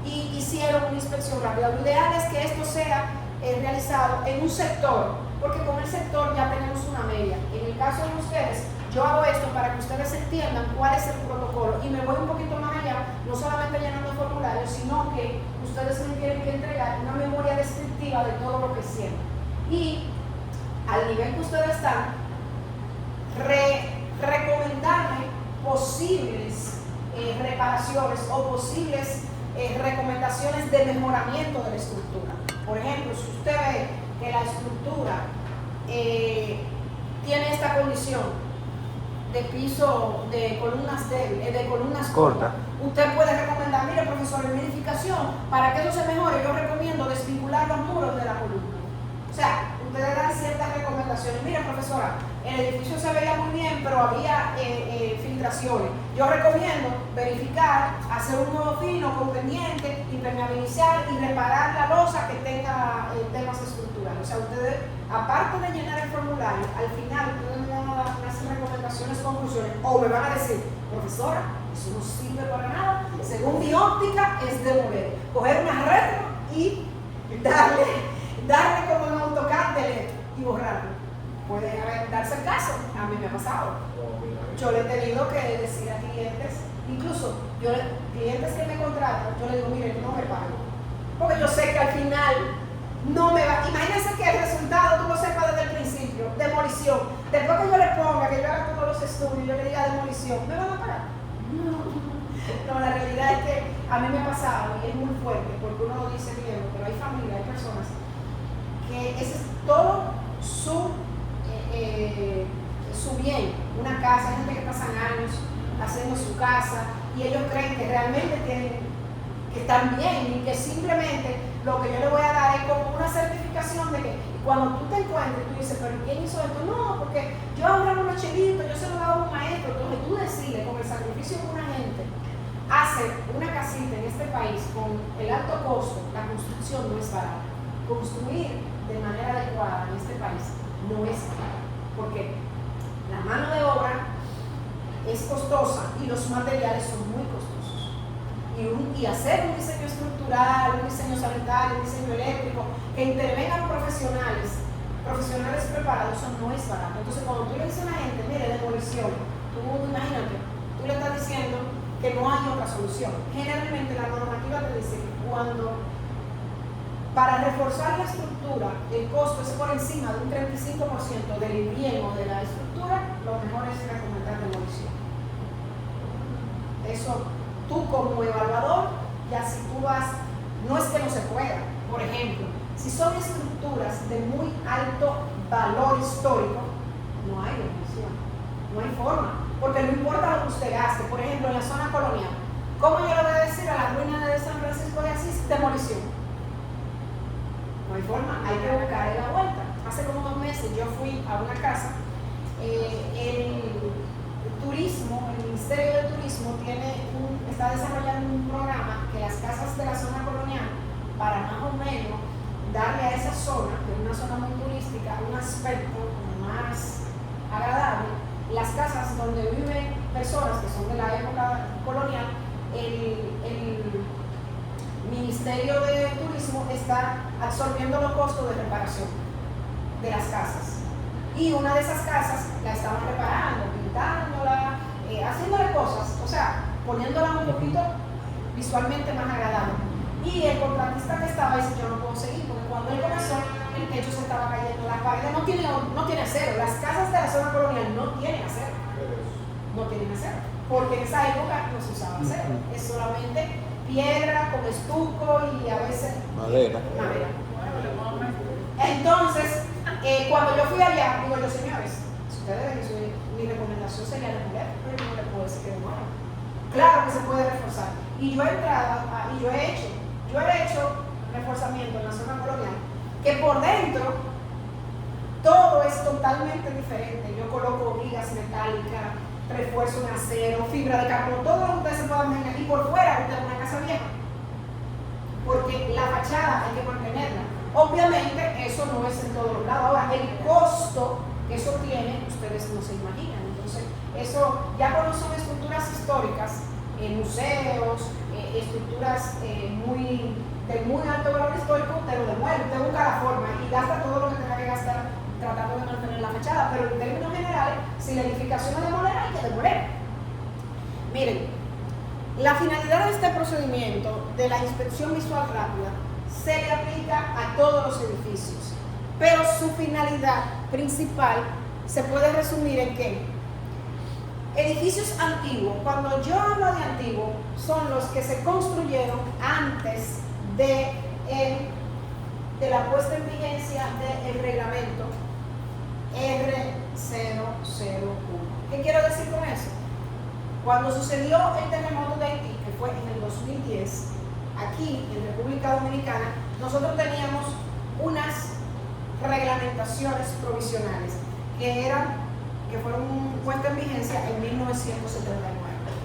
S1: y hicieron una inspección rápida. Lo ideal es que esto sea realizado en un sector, porque con el sector ya tenemos una media. En el caso de ustedes, yo hago esto para que ustedes entiendan cuál es el protocolo y me voy un poquito más allá, no solamente llenando formularios, sino que ustedes me tienen que entregar una memoria descriptiva de todo lo que sienten. Y al nivel que ustedes están, recomendarle posibles reparaciones o posibles recomendaciones de mejoramiento de la estructura. Por ejemplo, si usted ve que la estructura tiene esta condición de piso de columnas débiles, de columnas cortas, usted puede recomendar, mire profesor, en mi edificación, para que eso se mejore, yo recomiendo desvincular los muros de la columna. O sea, ustedes dan ciertas recomendaciones. Mire profesora, el edificio se veía muy bien, pero había filtraciones. Yo recomiendo verificar, hacer un nuevo fino con pendiente, impermeabilizar y reparar la losa que tenga temas estructurales. O sea, ustedes, aparte de llenar el formulario, al final ustedes me van a dar unas recomendaciones, conclusiones, o me van a decir, profesora, eso no sirve para nada, según mi óptica es demoler, coger una retro y darle como un AutoCAD y borrarlo. Puede darse el caso, a mí me ha pasado. Yo le he tenido que decir a clientes, incluso clientes que me contratan, yo le digo, mire, no me pago, porque yo sé que al final no me va. Imagínense que el resultado tú lo sepas desde el principio, demolición. Después que yo le ponga, que yo haga todos los estudios, yo le diga demolición, ¿me van a pagar? No, la realidad es que a mí me ha pasado y es muy fuerte, porque uno lo dice bien, pero hay familias, hay personas que ese es todo su bien, una casa, hay gente que pasan años haciendo su casa y ellos creen que realmente que están bien y que simplemente lo que yo le voy a dar es como una certificación de que cuando tú te encuentres, tú dices, pero ¿quién hizo esto? No, porque yo ahorraba unos chelitos, yo se lo daba a un maestro. Entonces tú decides con el sacrificio de una gente hacer una casita en este país con el alto costo. La construcción no es barata. Construir de manera adecuada en este país no es barata, porque la mano de obra es costosa y los materiales son muy costosos. Y hacer un diseño estructural, un diseño sanitario, un diseño eléctrico, que intervengan profesionales preparados, eso no es barato. Entonces cuando tú le dices a la gente, mire, demolición, tú imagínate, tú le estás diciendo que no hay otra solución. Generalmente la normativa te dice que para reforzar la estructura, el costo es por encima de un 35% del bien o de la estructura, lo mejor es recomendar demolición. Eso, tú como evaluador, ya si tú vas, no es que no se pueda. Por ejemplo, si son estructuras de muy alto valor histórico, no hay demolición, no hay forma, porque no importa lo que usted gaste. Por ejemplo, en la zona colonial, ¿cómo yo le voy a decir a la ruina de San Francisco de Asís demolición? No hay forma, hay que buscar la vuelta. Hace como 2 meses yo fui a una casa, el turismo, el Ministerio de Turismo está desarrollando un programa que las casas de la zona colonial, para más o menos darle a esa zona, que es una zona muy turística, un aspecto más agradable, las casas donde viven personas que son de la época colonial, el Ministerio de Turismo está absorbiendo los costos de reparación de las casas. Y una de esas casas la estaban reparando, pintándola, haciéndole cosas, o sea, poniéndola un poquito visualmente más agradable. Y el contratista que estaba dice, yo no puedo seguir, porque cuando él comenzó, el techo se estaba cayendo, las paredes no tiene acero, las casas de la zona colonial no tienen acero, porque en esa época no se usaba acero, es solamente piedra con estuco y a veces
S3: madera.
S1: Entonces, Cuando yo fui allá, digo yo, señores, si ustedes dicen, mi recomendación sería demoler, pero yo no le puedo decir que demuelan. Claro que se puede reforzar. Y yo he entrado, y yo he hecho reforzamiento en la zona colonial, que por dentro todo es totalmente diferente. Yo coloco vigas metálicas, refuerzo en acero, fibra de carbono, todo lo que ustedes se puedan imaginar. Y por fuera, usted es una casa vieja, porque la fachada hay que mantenerla. Obviamente, eso no es en todos los lados. Ahora, el costo que eso tiene, ustedes no se imaginan. Entonces, eso, ya cuando son estructuras históricas, museos, estructuras de muy alto valor histórico, usted lo demuele, usted busca la forma y gasta todo lo que tenga que gastar tratando de mantener la fachada, pero en términos generales, si la edificación es demoler, hay que demoler. Miren, la finalidad de este procedimiento de la inspección visual rápida se le aplica a todos los edificios, pero su finalidad principal se puede resumir en que edificios antiguos, cuando yo hablo de antiguos, son los que se construyeron antes de la puesta en vigencia del reglamento R001. ¿Qué quiero decir con eso? Cuando sucedió el terremoto de Haití, que fue en el 2010, aquí en República Dominicana, nosotros teníamos unas reglamentaciones provisionales que fueron puestas en vigencia en 1979.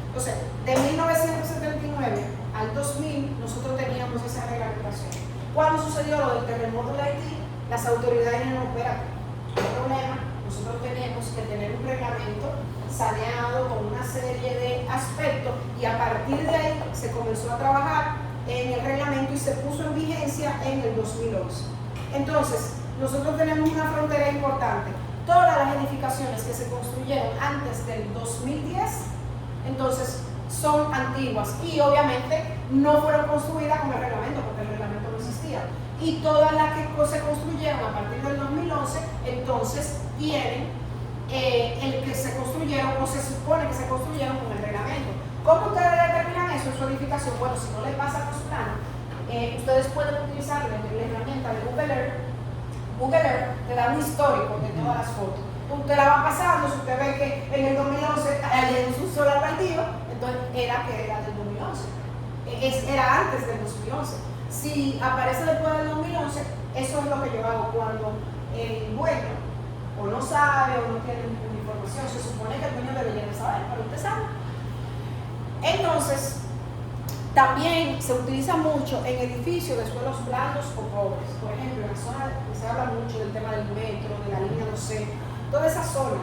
S1: Entonces, de 1979 al 2000, nosotros teníamos esa reglamentación. Cuando sucedió lo del terremoto de Haití, las autoridades dijeron, espérate, no hay problema, nosotros tenemos que tener un reglamento saneado con una serie de aspectos, y a partir de ahí se comenzó a trabajar en el reglamento y se puso en vigencia en el 2011. Entonces, nosotros tenemos una frontera importante. Todas las edificaciones que se construyeron antes del 2010, entonces son antiguas y obviamente no fueron construidas con el reglamento, porque el reglamento no existía. Y todas las que se construyeron a partir del 2011, entonces tienen el que se construyeron o se supone que se construyeron con el reglamento. ¿Cómo ustedes determinan eso en su edificación? Bueno, si no les pasa con su plano, ustedes pueden utilizar la herramienta de Google Earth. Google Earth te da un histórico de todas las fotos. Usted la va pasando, si usted ve que en el 2011 hay un solar baldío, entonces era del 2011. Era antes del 2011. Si aparece después del 2011, eso es lo que yo hago cuando el dueño o no sabe o no tiene ninguna información. Se supone que el dueño debería de saber, pero usted sabe. Entonces, también se utiliza mucho en edificios de suelos blandos o pobres. Por ejemplo, en la zona, se habla mucho del tema del metro, de la línea 12, toda esa zona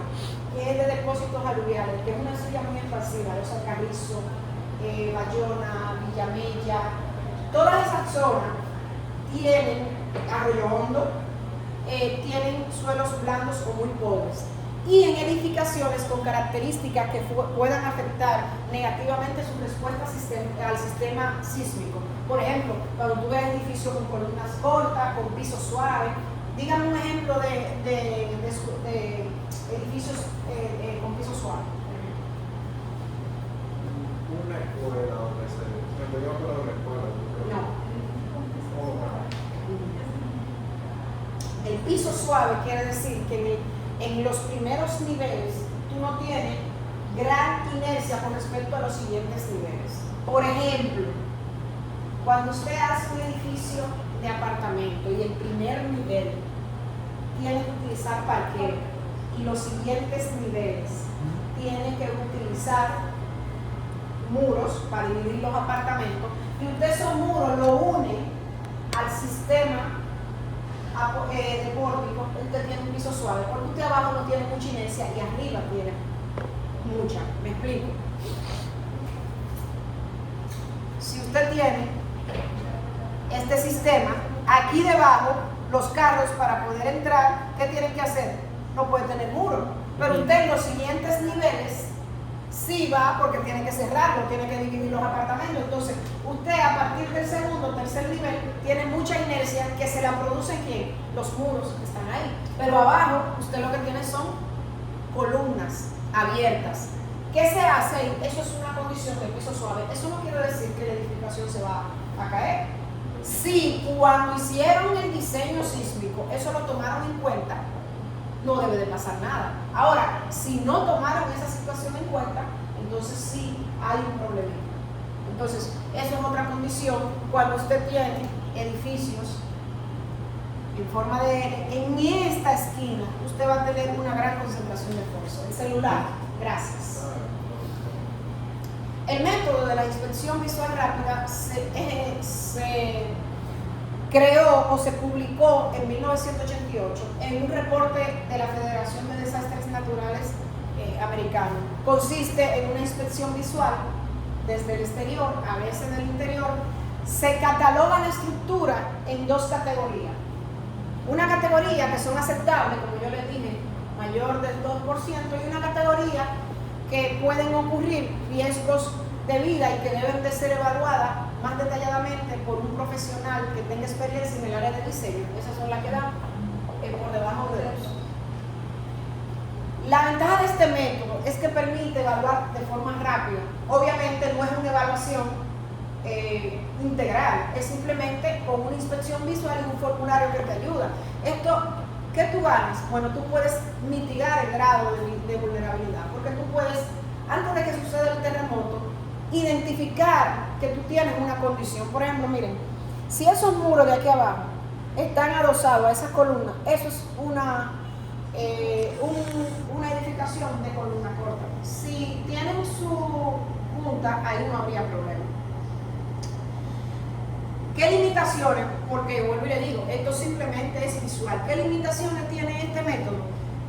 S1: que es de depósitos aluviales, que es una silla muy expansiva, Los Alcarrizos, Bayona, Villamella, todas esas zonas tienen Arroyo Hondo, tienen suelos blandos o muy pobres. Y en edificaciones con características que puedan afectar negativamente su respuesta al sistema sísmico. Por ejemplo, cuando tú ves edificios con columnas cortas, con piso suave, dígame un ejemplo de edificios con piso suave.
S5: Una escuela donde se yo hablo de una escuela.
S1: No. El piso suave quiere decir que en los primeros niveles tú no tienes gran inercia con respecto a los siguientes niveles. Por ejemplo, cuando usted hace un edificio de apartamento y el primer nivel tiene que utilizar parqueo y los siguientes niveles tiene que utilizar muros para dividir los apartamentos, y usted esos muros lo une al sistema de pórtico, usted tiene un piso suave, porque usted abajo no tiene mucha inercia y arriba tiene mucha. ¿Me explico? Si usted tiene este sistema, aquí debajo, los carros para poder entrar, ¿qué tienen que hacer? No puede tener muro, pero usted en los siguientes niveles sí va, porque tiene que cerrarlo, tiene que dividir los apartamentos. Entonces, usted a partir del segundo o tercer nivel tiene mucha inercia que se la producen ¿quién? Los muros que están ahí. Pero abajo, usted lo que tiene son columnas abiertas. ¿Qué se hace ahí? Eso es una condición de piso suave. Eso no quiere decir que la edificación se va a caer. Sí, cuando hicieron el diseño sísmico, eso lo tomaron en cuenta, no debe de pasar nada. Ahora, si no tomaron esa situación en cuenta, entonces sí hay un problema. Entonces, eso es otra condición cuando usted tiene edificios en forma de N. En esta esquina, usted va a tener una gran concentración de fósforo. El celular, gracias. El método de la inspección visual rápida se creó o se publicó en 1988 en un reporte de la Federación de Desastres Naturales americano. Consiste en una inspección visual desde el exterior, a veces del interior. Se cataloga la estructura en dos categorías. Una categoría que son aceptables, como yo les dije, mayor del 2%, y una categoría que pueden ocurrir riesgos de vida y que deben de ser evaluadas más detalladamente por un profesional que tenga experiencia en el área de diseño. Esas son las que dan por debajo de eso. La ventaja de este método es que permite evaluar de forma rápida. Obviamente no es una evaluación integral, es simplemente con una inspección visual y un formulario que te ayuda. Esto, ¿qué tú ganas? Bueno, tú puedes mitigar el grado de vulnerabilidad, porque tú puedes, antes de que suceda el terremoto, identificar que tú tienes una condición. Por ejemplo, miren, si esos muros de aquí abajo están adosados a esas columnas, eso es una edificación de columna corta. Si tienen su punta, ahí no habría problema. ¿Qué limitaciones? Porque vuelvo y le digo, esto simplemente es visual. ¿Qué limitaciones tiene este método?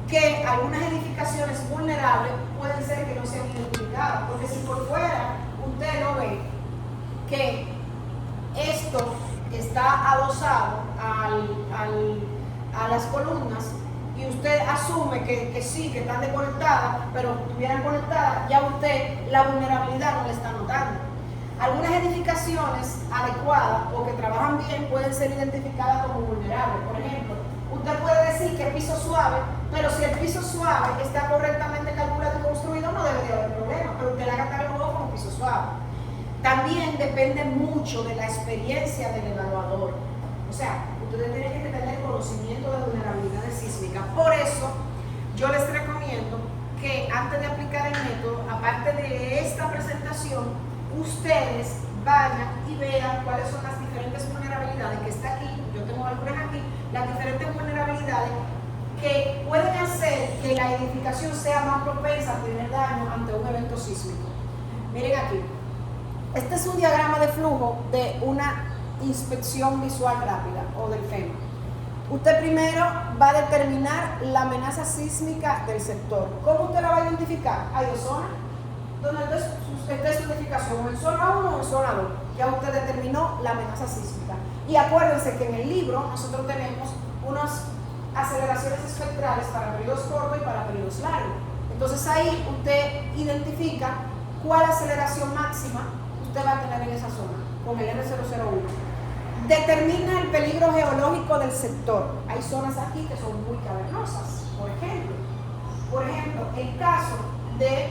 S1: Que algunas edificaciones vulnerables pueden ser que no sean identificadas, porque si por fuera usted no ve que esto está adosado a las columnas y usted asume que sí, que están desconectadas, pero estuvieran conectadas, ya usted la vulnerabilidad no le está notando. Algunas edificaciones adecuadas o que trabajan bien pueden ser identificadas como vulnerables. Por ejemplo, usted puede decir que es piso suave, pero si el piso suave está correctamente calculado y construido, no debería haber problema, pero usted la catalogó como piso suave. También depende mucho de la experiencia del evaluador. O sea, ustedes tienen que tener conocimiento de vulnerabilidades sísmicas. Por eso, yo les recomiendo que antes de aplicar el método, aparte de esta presentación, ustedes vayan y vean cuáles son las diferentes vulnerabilidades que está aquí. Yo tengo algunas aquí, las diferentes vulnerabilidades que pueden hacer que la edificación sea más propensa a tener daño ante un evento sísmico. Miren aquí, este es un diagrama de flujo de una inspección visual rápida o del FEMA. Usted primero va a determinar la amenaza sísmica del sector. ¿Cómo usted la va a identificar? Hay dos zonas donde usted su edificación, o en zona 1 o en zona 2. Ya usted determinó la amenaza sísmica. Y acuérdense que en el libro nosotros tenemos unas aceleraciones espectrales para periodos cortos y para periodos largos. Entonces ahí usted identifica cuál aceleración máxima usted va a tener en esa zona con el R001. Determina el peligro geológico del sector. Hay zonas aquí que son muy cavernosas, por ejemplo, el caso de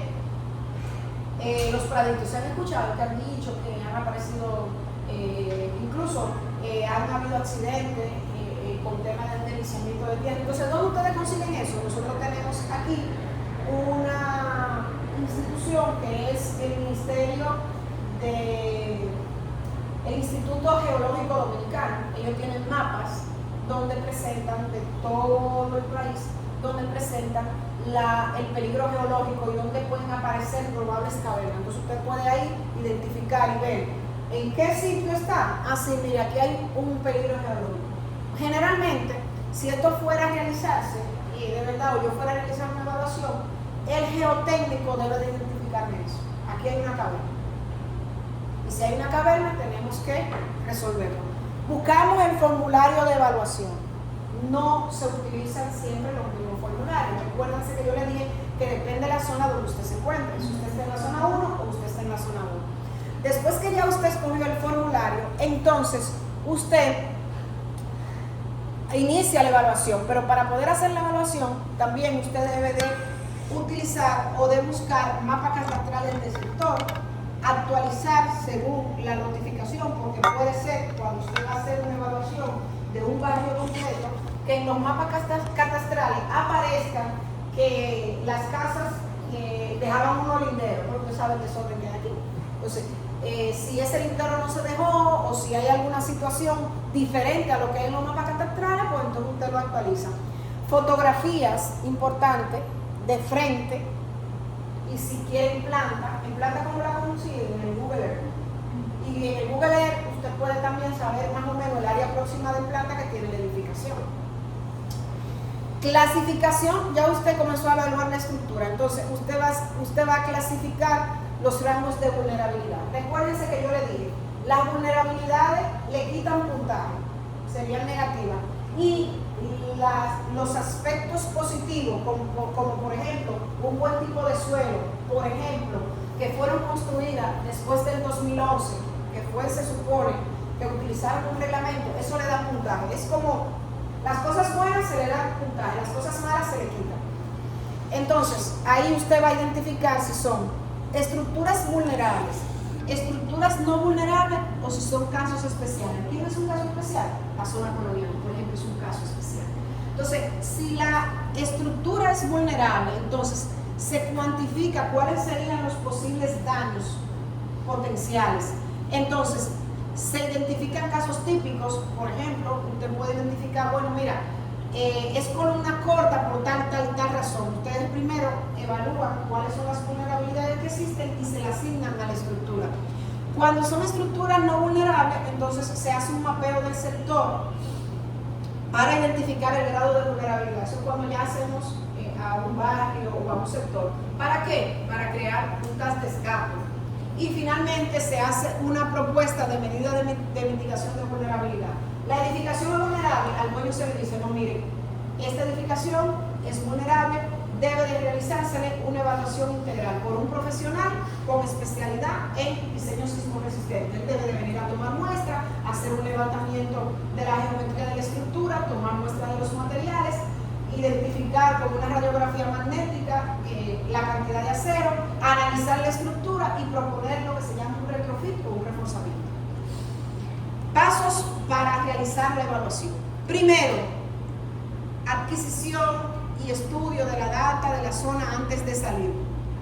S1: los praditos. ¿Se han escuchado que han dicho que han aparecido, incluso han habido accidentes con temas de deslizamiento de tierra? Entonces, ¿dónde ustedes consiguen eso? Nosotros tenemos aquí una institución que es el Instituto Geológico Dominicano. Ellos tienen mapas donde presentan de todo el país, donde presentan el peligro geológico y donde pueden aparecer probables cavernas. Entonces usted puede ahí identificar y ver en qué sitio está. Así, mire, aquí hay un peligro geológico. Generalmente, si esto fuera a realizarse, y de verdad, o yo fuera a realizar una evaluación, el geotécnico debe de identificarme eso. Aquí hay una caverna. Y si hay una caverna, tenemos que resolverlo. Buscamos el formulario de evaluación. No se utilizan siempre los mismos formularios. Recuérdense que yo le dije que depende de la zona donde usted se encuentre. Si usted está en la zona 1 o usted está en la zona 1. Después que ya usted escogió el formulario, entonces usted inicia la evaluación. Pero para poder hacer la evaluación, también usted debe de utilizar o de buscar mapas catastrales del sector, actualizar según la notificación, porque puede ser cuando usted va a hacer una evaluación de un barrio completo, que que en los mapas catastrales aparezcan que las casas dejaban unos linderos, porque ustedes saben el desorden que hay aquí. Entonces, si ese lindero no se dejó o si hay alguna situación diferente a lo que hay en los mapas catastrales, pues entonces usted lo actualiza. Fotografías importantes de frente, y si quiere en planta como la consiguen en el Google Earth. Y en el Google Earth usted puede también saber más o menos el área próxima de planta que tiene la edificación. Clasificación, ya usted comenzó a evaluar la estructura, entonces usted va a clasificar los rangos de vulnerabilidad. Recuérdense que yo le dije, las vulnerabilidades le quitan puntaje, serían negativas, y los aspectos positivos, como por ejemplo un buen tipo de suelo, por ejemplo, que fueron construidas después del 2011, que se supone que utilizaron un reglamento, eso le da puntaje. Es como las cosas buenas se le dan puntaje, las cosas malas se le quitan. Entonces, ahí usted va a identificar si son estructuras vulnerables, estructuras no vulnerables o si son casos especiales. ¿Quién es un caso especial? La zona colonial, por ejemplo, es un caso especial. Entonces, si la estructura es vulnerable, entonces se cuantifica cuáles serían los posibles daños potenciales. Entonces, se identifican casos típicos, por ejemplo, usted puede identificar, bueno, mira, es columna corta por tal razón. Ustedes primero evalúan cuáles son las vulnerabilidades que existen y se le asignan a la estructura. Cuando son estructuras no vulnerables, entonces se hace un mapeo del sector para identificar el grado de vulnerabilidad. Eso es cuando ya hacemos a un barrio o a un sector. ¿Para qué? Para crear rutas de escape. Y finalmente se hace una propuesta de medida de mitigación de vulnerabilidad. La edificación es vulnerable, al dueño se le dice, no, mire, esta edificación es vulnerable, debe de realizársele una evaluación integral por un profesional con especialidad en diseño sismo resistente. Él debe de venir a tomar muestra, hacer un levantamiento de la geometría de la estructura, tomar muestra de los materiales, identificar con una radiografía magnética la cantidad de acero, analizar la estructura y proponer lo que se llama un retrofit o un reforzamiento. Pasos para realizar la evaluación. Primero, adquisición y estudio de la data de la zona antes de salir.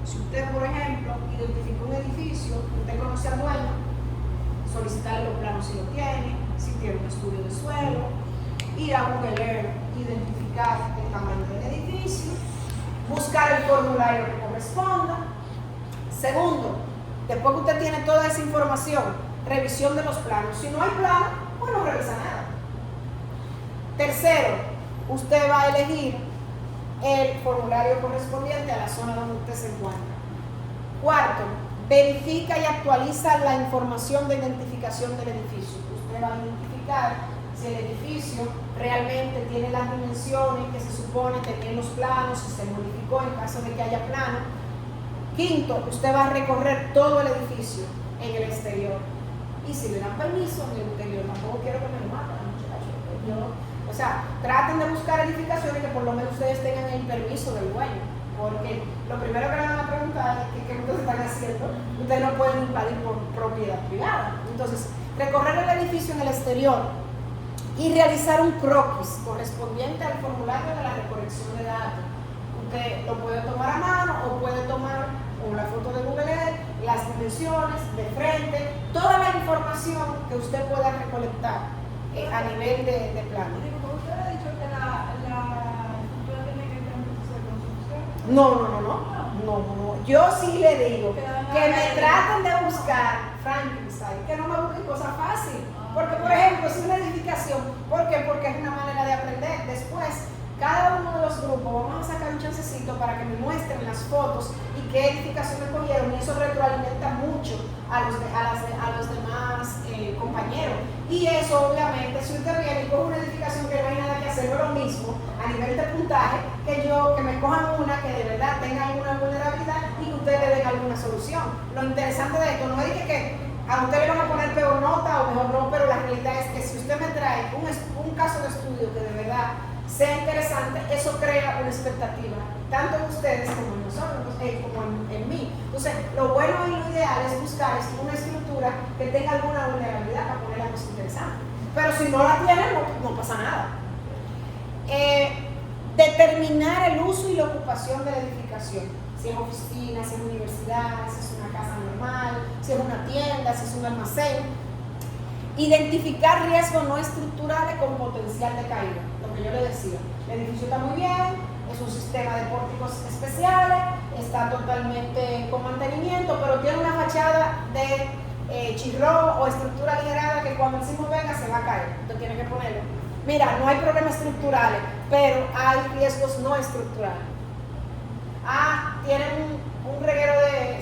S1: Si usted, por ejemplo, identificó un edificio, usted conoce al dueño, solicitarle los planos si lo tiene, si tiene un estudio de suelo, ir a Google Earth, identificar el tamaño del edificio, buscar el formulario que corresponda. Segundo, después que usted tiene toda esa información, revisión de los planos. Si no hay plano, pues no revisa nada. Tercero, usted va a elegir el formulario correspondiente a la zona donde usted se encuentra. Cuarto, verifica y actualiza la información de identificación del edificio. Usted va a identificar si el edificio realmente tiene las dimensiones que se supone que tiene los planos, si se modificó en caso de que haya plano. Quinto, usted va a recorrer todo el edificio en el exterior. Y si le dan permiso en el interior, tampoco quiero que me lo maten, muchachos. O sea, traten de buscar edificaciones que por lo menos ustedes tengan el permiso del dueño. Porque lo primero que le van a preguntar es qué ustedes están haciendo. Ustedes no pueden invadir por propiedad privada. Entonces, recorrer el edificio en el exterior y realizar un croquis correspondiente al formulario de la recolección de datos. Usted lo puede tomar a mano o puede tomar la foto de Google Earth, las dimensiones de frente, toda la información que usted pueda recolectar a nivel de plano.
S2: ¿Usted ha dicho que la estructura tiene que tener un proceso de construcción?
S1: No. Yo sí le digo que me traten de buscar Frankenstein, que no me busquen cosas fáciles. Porque, por ejemplo, si una edificación, ¿por qué? Porque es una manera de aprender. Después, cada uno de los grupos, vamos a sacar un chancecito para que me muestren las fotos y qué edificaciones cogieron, y eso retroalimenta mucho a los demás compañeros. Y eso, obviamente, si usted viene y coge una edificación que no hay nada que hacer, no es lo mismo a nivel de puntaje que me cojan una que de verdad tenga alguna vulnerabilidad y que usted le den alguna solución. Lo interesante de esto no es que a usted le van a poner peor nota o mejor no, pero la realidad es que si usted me trae un caso de estudio que de verdad sea interesante, eso crea una expectativa, tanto en ustedes como en nosotros, como en mí. Entonces, lo bueno y lo ideal es buscar una estructura que tenga alguna vulnerabilidad para ponerla más interesante. Pero si no la tiene, no pasa nada. determinar el uso y la ocupación de la edificación. Si es oficina, si es universidad, si es una casa normal, si es una tienda, si es un almacén. Identificar riesgos no estructurales con potencial de caída. Lo que yo le decía, el edificio está muy bien, es un sistema de pórticos especiales, está totalmente con mantenimiento, pero tiene una fachada de chirró o estructura aligerada que cuando el sismo venga se va a caer. Usted tiene que ponerlo. Mira, no hay problemas estructurales, pero hay riesgos no estructurales. Tienen un reguero de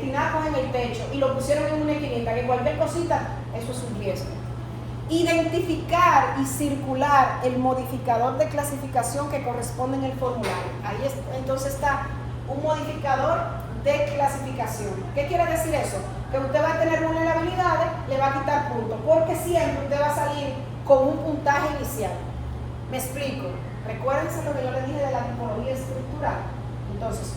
S1: tinacos en el techo y lo pusieron en una esquinita, que cualquier cosita, eso es un riesgo. Identificar y circular el modificador de clasificación que corresponde en el formulario. Ahí entonces está un modificador de clasificación. ¿Qué quiere decir eso? Que usted va a tener vulnerabilidades, le va a quitar puntos, porque siempre usted va a salir con un puntaje inicial. Me explico. Recuérdense lo que yo les dije de la tipología estructural. Entonces,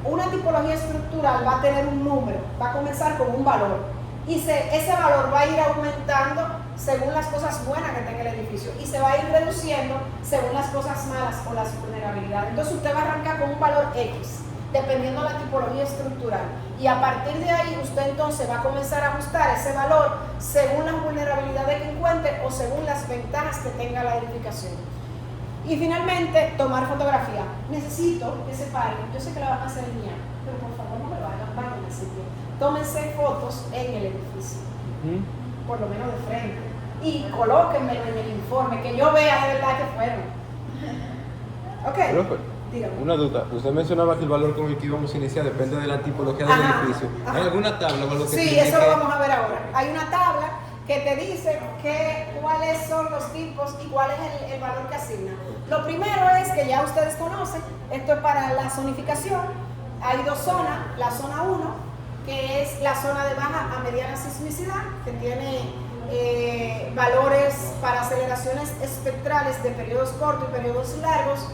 S1: una tipología estructural va a tener un número, va a comenzar con un valor y ese valor va a ir aumentando según las cosas buenas que tenga el edificio y se va a ir reduciendo según las cosas malas o las vulnerabilidades. Entonces usted va a arrancar con un valor X dependiendo de la tipología estructural y a partir de ahí usted entonces va a comenzar a ajustar ese valor según las vulnerabilidades que encuentre o según las ventajas que tenga la edificación. Y finalmente, tomar fotografía. Necesito que se paren. Yo sé que la van a hacer en Miami, pero por favor no me lo hagan, vayan al sitio. Tómense fotos en el edificio, por lo menos de frente. Y colóquenmelo en el informe, que yo vea de verdad que fueron. Ok,
S3: Profe,
S1: dígame.
S3: una duda. Usted mencionaba que el valor con el que íbamos a iniciar depende de la tipología del edificio. ¿Hay alguna tabla o algo que
S1: Sí, eso lo vamos a ver ahora. Hay una tabla que te dice cuáles son los tipos y cuál es el valor que asigna. Lo primero es que ya ustedes conocen, esto es para la zonificación. Hay dos zonas, la zona 1, que es la zona de baja a mediana sismicidad, que tiene valores para aceleraciones espectrales de periodos cortos y periodos largos,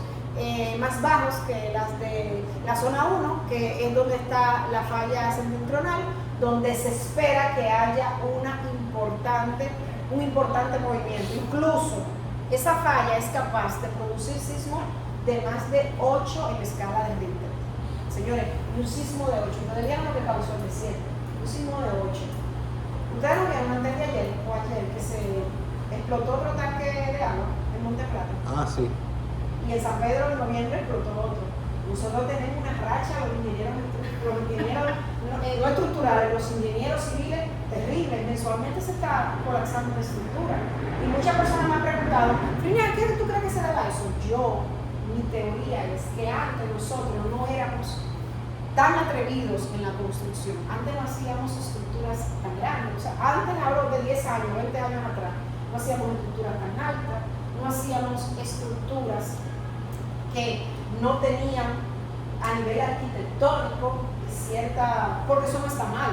S1: más bajos que las de la zona 1, que es donde está la falla septentrional, donde se espera que haya un importante movimiento. Incluso esa falla es capaz de producir sismo de más de 8 en escala de Richter. Señores, un sismo de 8, no debían lo que causó el de 7, un sismo de 8. Ustedes no vieron antes de ayer o ayer que se explotó otro tanque de agua en Monte Plata.
S3: Ah, sí.
S1: Y en San Pedro en noviembre explotó otro. Nosotros tenemos una racha, los ingenieros no estructurales, los ingenieros civiles terribles. Mensualmente se está colapsando la estructura. Y muchas personas me han preguntado, Frina, ¿qué tú crees que se debe a eso? Mi teoría es que antes nosotros no éramos tan atrevidos en la construcción. Antes no hacíamos estructuras tan grandes. O sea, antes hablo de 10 años, 20 años atrás, no hacíamos estructuras tan altas, no hacíamos estructuras que no tenían a nivel arquitectónico porque eso no está mal.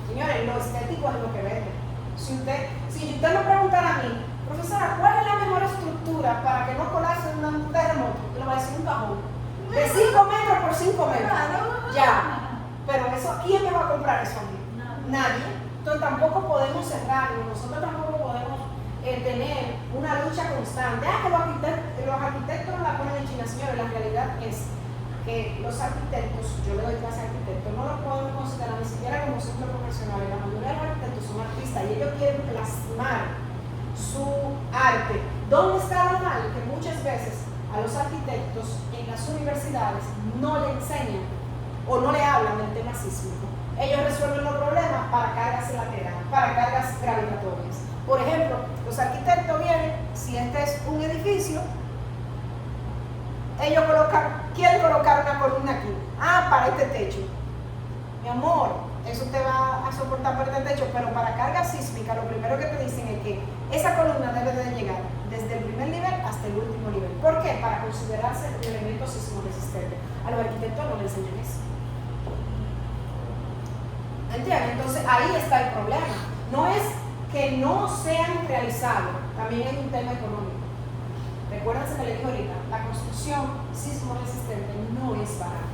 S1: Señores, lo estético es lo que vende. Si usted me preguntara a mí, profesora, ¿cuál es la mejor estructura para que no colapse un terremoto? Le voy a decir un cajón de 5 metros por 5 metros. Ya, pero eso, ¿quién me va a comprar eso a mí? Nadie. Entonces tampoco podemos cerrarlo, nosotros tampoco podemos tener una lucha constante. Que los arquitectos no la ponen en China, señores. La realidad es que los arquitectos, yo le doy clase a arquitectos, no los podemos considerar ni siquiera como centros profesionales. La mayoría de los arquitectos son artistas y ellos quieren plasmar su arte. ¿Dónde está lo mal? Que muchas veces a los arquitectos en las universidades no le enseñan o no le hablan del tema sísmico. Ellos resuelven los problemas para cargas laterales, para cargas gravitatorias. Por ejemplo, los arquitectos vienen, si este es un edificio, ellos quieren colocar una columna aquí. Para este techo. Mi amor, eso te va a soportar para este techo, pero para carga sísmica, lo primero que te dicen es que esa columna debe de llegar desde el primer nivel hasta el último nivel. ¿Por qué? Para considerarse un elemento sismo resistente. A los arquitectos no les enseñan eso. ¿Entienden? Entonces ahí está el problema. No es que no sean realizables, también hay un tema económico. Recuérdense que le dije ahorita, la construcción sismo resistente no es barata.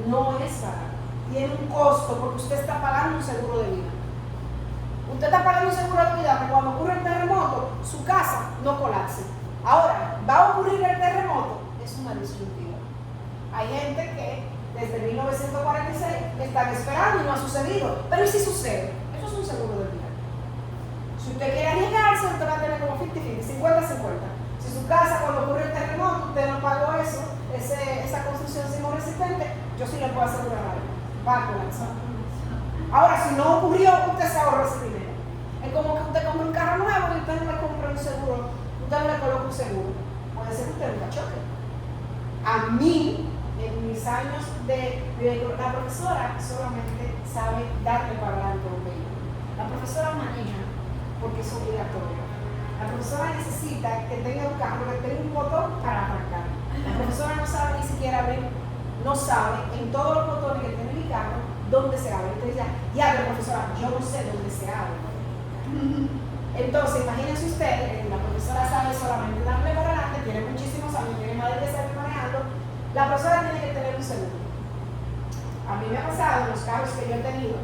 S1: No es barata. Tiene un costo porque usted está pagando un seguro de vida. Usted está pagando un seguro de vida que cuando ocurre el terremoto, su casa no no colapse. Ahora, ¿va a ocurrir el terremoto? Es una disyuntiva. Hay gente que desde 1946 están esperando y no ha sucedido. Pero ¿y si sucede? Eso es un seguro de vida. Si usted quiere arriesgarse, usted va a tener como 50-50, 50-50. Si su casa, cuando ocurre el terremoto, usted no pagó eso, esa construcción sismo resistente, yo sí le puedo asegurar algo. Va a colapsar. Ahora, si no ocurrió, usted se ahorra ese dinero. Es como que usted compra un carro nuevo y usted no le compra un seguro, usted no le coloca un seguro. Puede ser que usted nunca choque. A mí, en mis años la profesora solamente sabe darle para adelante a un vehículo. La profesora maneja porque es obligatorio. La profesora necesita que tenga un carro, que tenga un botón para arrancar. La profesora no sabe ni siquiera ver, no sabe en todos los botones que tiene mi carro dónde se abre. Entonces ya, profesora, yo no sé dónde se abre. Entonces, imagínense usted, la profesora sabe solamente darle para adelante, tiene muchísimos años, tiene más de 10 años manejando. La profesora tiene que tener un seguro. A mí me ha pasado en los carros que yo he tenido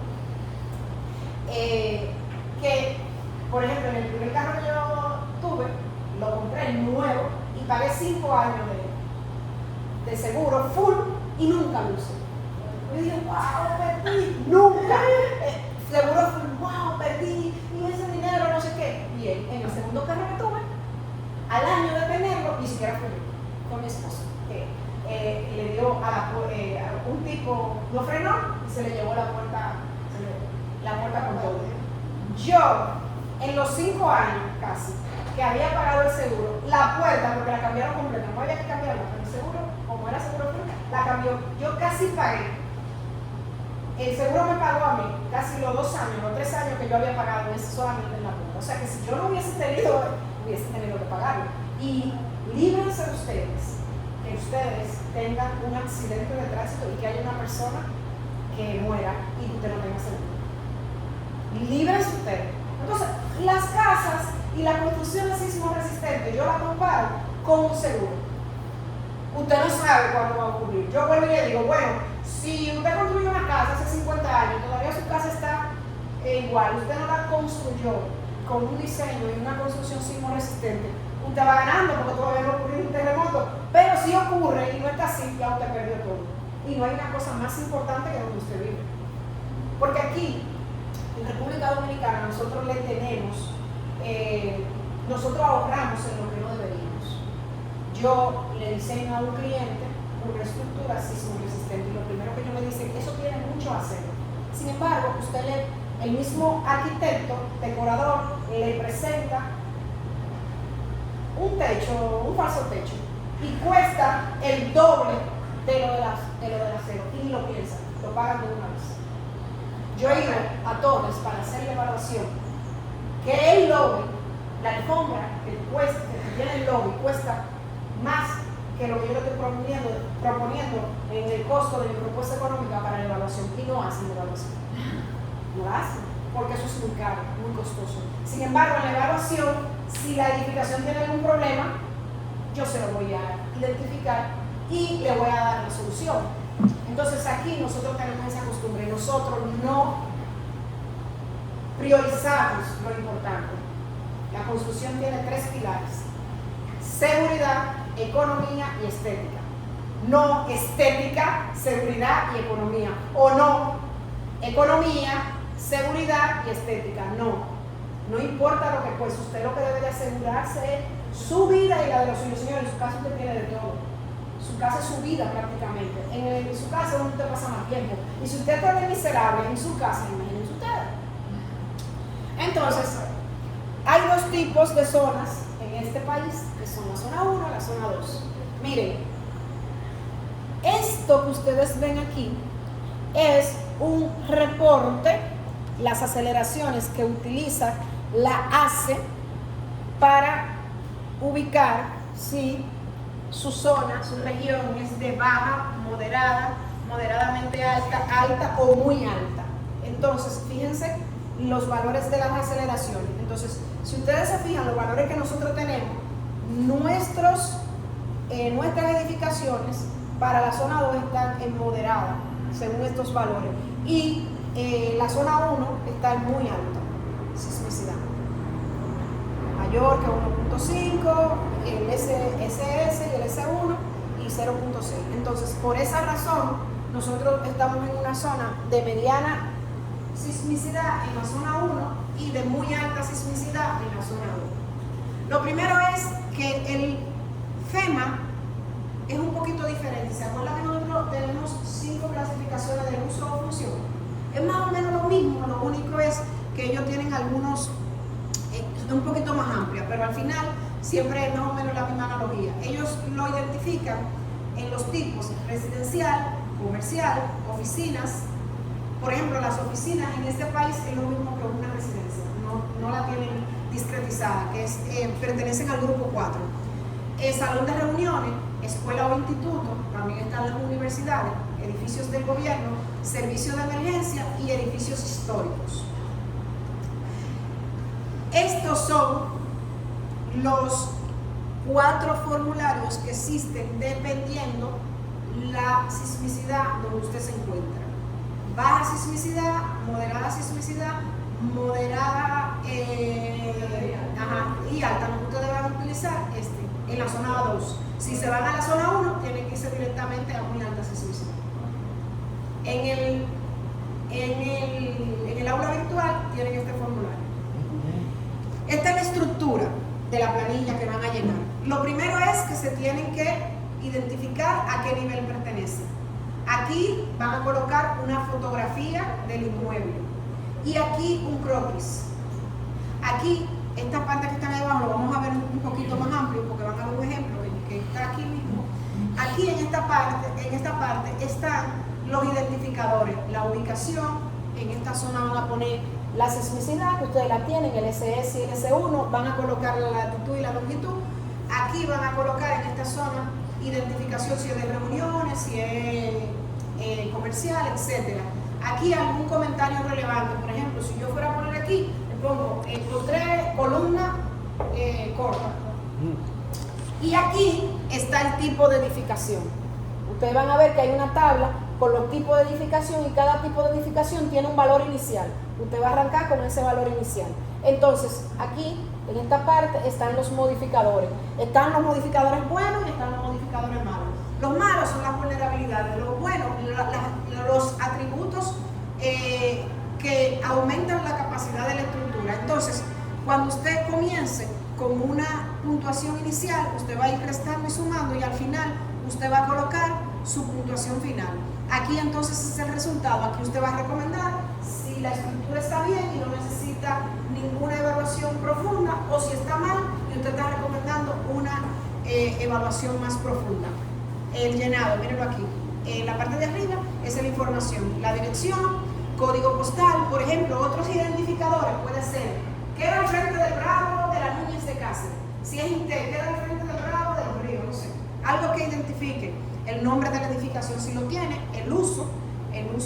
S1: que, por ejemplo, en el primer carro que yo tuve, lo compré nuevo y pagué 5 años de seguro full y nunca lo usé. Yo dije, wow, perdí, nunca. Seguro full, wow, perdí, y ese dinero, no sé qué. Bien, en el segundo carro que tuve, al año de tenerlo, ni siquiera fue yo, con mi esposo. Le dio a un tipo, lo frenó y se le llevó la puerta con todo. Yo, en los 5 años casi, que había pagado el seguro, la puerta, porque la cambiaron completa, no había que cambiarla, pero el seguro, como era seguro, la cambió. Yo casi pagué. El seguro me pagó a mí casi los 2 años, los 3 años que yo había pagado solamente en la puerta. O sea que si yo no hubiese tenido que pagarlo. Y líbrense ustedes, que ustedes tengan un accidente de tránsito y que haya una persona que muera y usted no tenga seguro. Líbrense ustedes. Entonces, las casas y la construcción de sismo resistente, yo la comparo con un seguro. Usted no sabe cuándo va a ocurrir. Yo vuelvo y le digo, bueno, si usted construyó una casa hace 50 años, todavía su casa está igual, usted no la construyó con un diseño y una construcción sismo resistente, usted va ganando porque todavía no ocurrió un terremoto. Pero si ocurre y no está así, ya usted perdió todo. Y no hay una cosa más importante que donde usted vive. Porque aquí, en República Dominicana, nosotros le tenemos, nosotros ahorramos en lo que no deberíamos. Yo le diseño a un cliente una estructura sismo resistente y lo primero que ellos me dicen, eso tiene mucho a hacer. Sin embargo, el mismo arquitecto, decorador, le presenta un techo, un falso techo, y cuesta el doble de lo del acero, y ni lo piensan, lo pagan de una vez. Yo he ido a Torres para hacer la evaluación, que el lobby, la alfombra que tiene el lobby, cuesta más que lo que yo le estoy proponiendo en el costo de mi propuesta económica para la evaluación, y no hacen la evaluación. No la hacen, porque eso es muy caro, muy costoso. Sin embargo, en la evaluación, si la edificación tiene algún problema, yo se lo voy a identificar y le voy a dar la solución. Entonces aquí nosotros tenemos esa costumbre, nosotros no priorizamos lo importante. La construcción tiene 3 pilares: seguridad, economía y estética. No estética, seguridad y economía. O no, economía, seguridad y estética. No importa lo que cueste, usted lo que debe de asegurarse es su vida y la de los suyos. Señores, en su casa usted tiene de todo. Su casa es su vida prácticamente. En su casa es donde usted pasa más tiempo. Y si usted está de miserable en su casa, imagínense ustedes. Entonces, hay 2 tipos de zonas en este país, que son la zona 1 y la zona 2. Miren, esto que ustedes ven aquí es un reporte, las aceleraciones que utiliza la ACE para ubicar si su zona, su región es de baja, moderada, moderadamente alta, alta o muy alta. Entonces, fíjense los valores de las aceleraciones. Entonces, si ustedes se fijan los valores que nosotros tenemos, nuestras edificaciones para la zona 2 están en moderada, según estos valores. Y la zona 1 está en muy alta sismicidad, York es 1.5, el SS y el S1 y 0.6. Entonces, por esa razón, nosotros estamos en una zona de mediana sismicidad en la zona 1 y de muy alta sismicidad en la zona 2. Lo primero es que el FEMA es un poquito diferente. ¿Se acuerdan que nosotros tenemos 5 clasificaciones de uso o función? Es más o menos lo mismo, lo único es que ellos tienen algunos un poquito más amplia, pero al final siempre es más o menos la misma analogía. Ellos lo identifican en los tipos residencial, comercial, oficinas. Por ejemplo, las oficinas en este país es lo mismo que una residencia, no la tienen discretizada, que es, pertenecen al grupo 4. Salón de reuniones, escuela o instituto, también están las universidades, edificios del gobierno, servicios de emergencia y edificios históricos. Estos son los 4 formularios que existen dependiendo la sismicidad donde usted se encuentra. Baja sismicidad, moderada sismicidad, moderada y alta. Ustedes van a utilizar en la zona 2. Si se van a la zona 1, tienen que irse directamente a muy alta sismicidad. En el aula virtual tienen este formulario. Esta es la estructura de la planilla que van a llenar. Lo primero es que se tienen que identificar a qué nivel pertenece. Aquí van a colocar una fotografía del inmueble y aquí un croquis. Aquí, esta parte que está ahí abajo, lo vamos a ver un poquito más amplio porque van a ver un ejemplo que está aquí mismo. Aquí en esta parte están los identificadores, la ubicación. En esta zona van a poner la sismicidad, que ustedes la tienen, el SS y el S1, van a colocar la latitud y la longitud. Aquí van a colocar en esta zona identificación si es de reuniones, si es comercial, etc. Aquí algún comentario relevante, por ejemplo, si yo fuera a poner aquí, le pongo, encontré columna corta. Y aquí está el tipo de edificación. Ustedes van a ver que hay una tabla con los tipos de edificación y cada tipo de edificación tiene un valor inicial. Usted va a arrancar con ese valor inicial. Entonces, aquí, en esta parte, están los modificadores. Están los modificadores buenos y están los modificadores malos. Los malos son las vulnerabilidades. Los buenos, los atributos que aumentan la capacidad de la estructura. Entonces, cuando usted comience con una puntuación inicial, usted va a ir restando y sumando y al final usted va a colocar su puntuación final. Aquí entonces es el resultado. Aquí usted va a recomendar si la estructura está bien y no necesita ninguna evaluación profunda, o si está mal y usted está recomendando una evaluación más profunda. El llenado, mírenlo aquí. En la parte de arriba es la información, la dirección, código postal, por ejemplo. Otros identificadores puede ser, queda al frente del Bravo de las Núñez de Cáceres. Si es Intel, queda al frente del Bravo de los Ríos, no sé. Algo que identifique el nombre de la edificación si lo tiene, el uso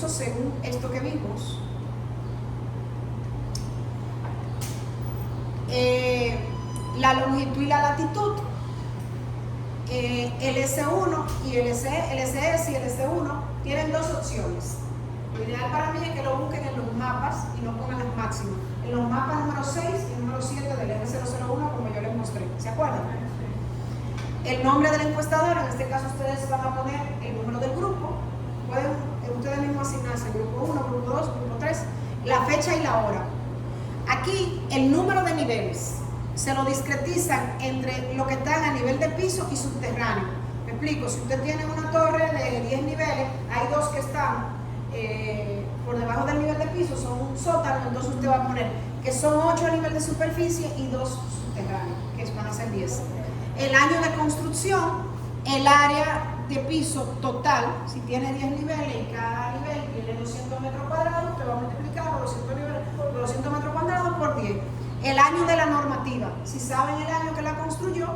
S1: según esto que vimos. La longitud y la latitud, el S1 y el SS y el S1 tienen 2 opciones. Lo ideal para mí es que lo busquen en los mapas y no pongan las máximas. En los mapas número 6 y número 7 del R001, como yo les mostré. ¿Se acuerdan? El nombre del encuestador, en este caso ustedes van a poner el número del grupo. Pueden ustedes mismos asignarse grupo 1, grupo 2, grupo 3, la fecha y la hora. Aquí el número de niveles se lo discretizan entre lo que están a nivel de piso y subterráneo. Me explico, si usted tiene una torre de 10 niveles, hay 2 que están por debajo del nivel de piso, son un sótano, entonces usted va a poner que son 8 a nivel de superficie y 2 subterráneos, que van a ser 10. El año de construcción, el área de piso total, si tiene 10 niveles y cada nivel tiene 200 metros cuadrados, usted va a multiplicar los 200 metros cuadrados por 10. El año de la normativa, si saben el año que la construyó,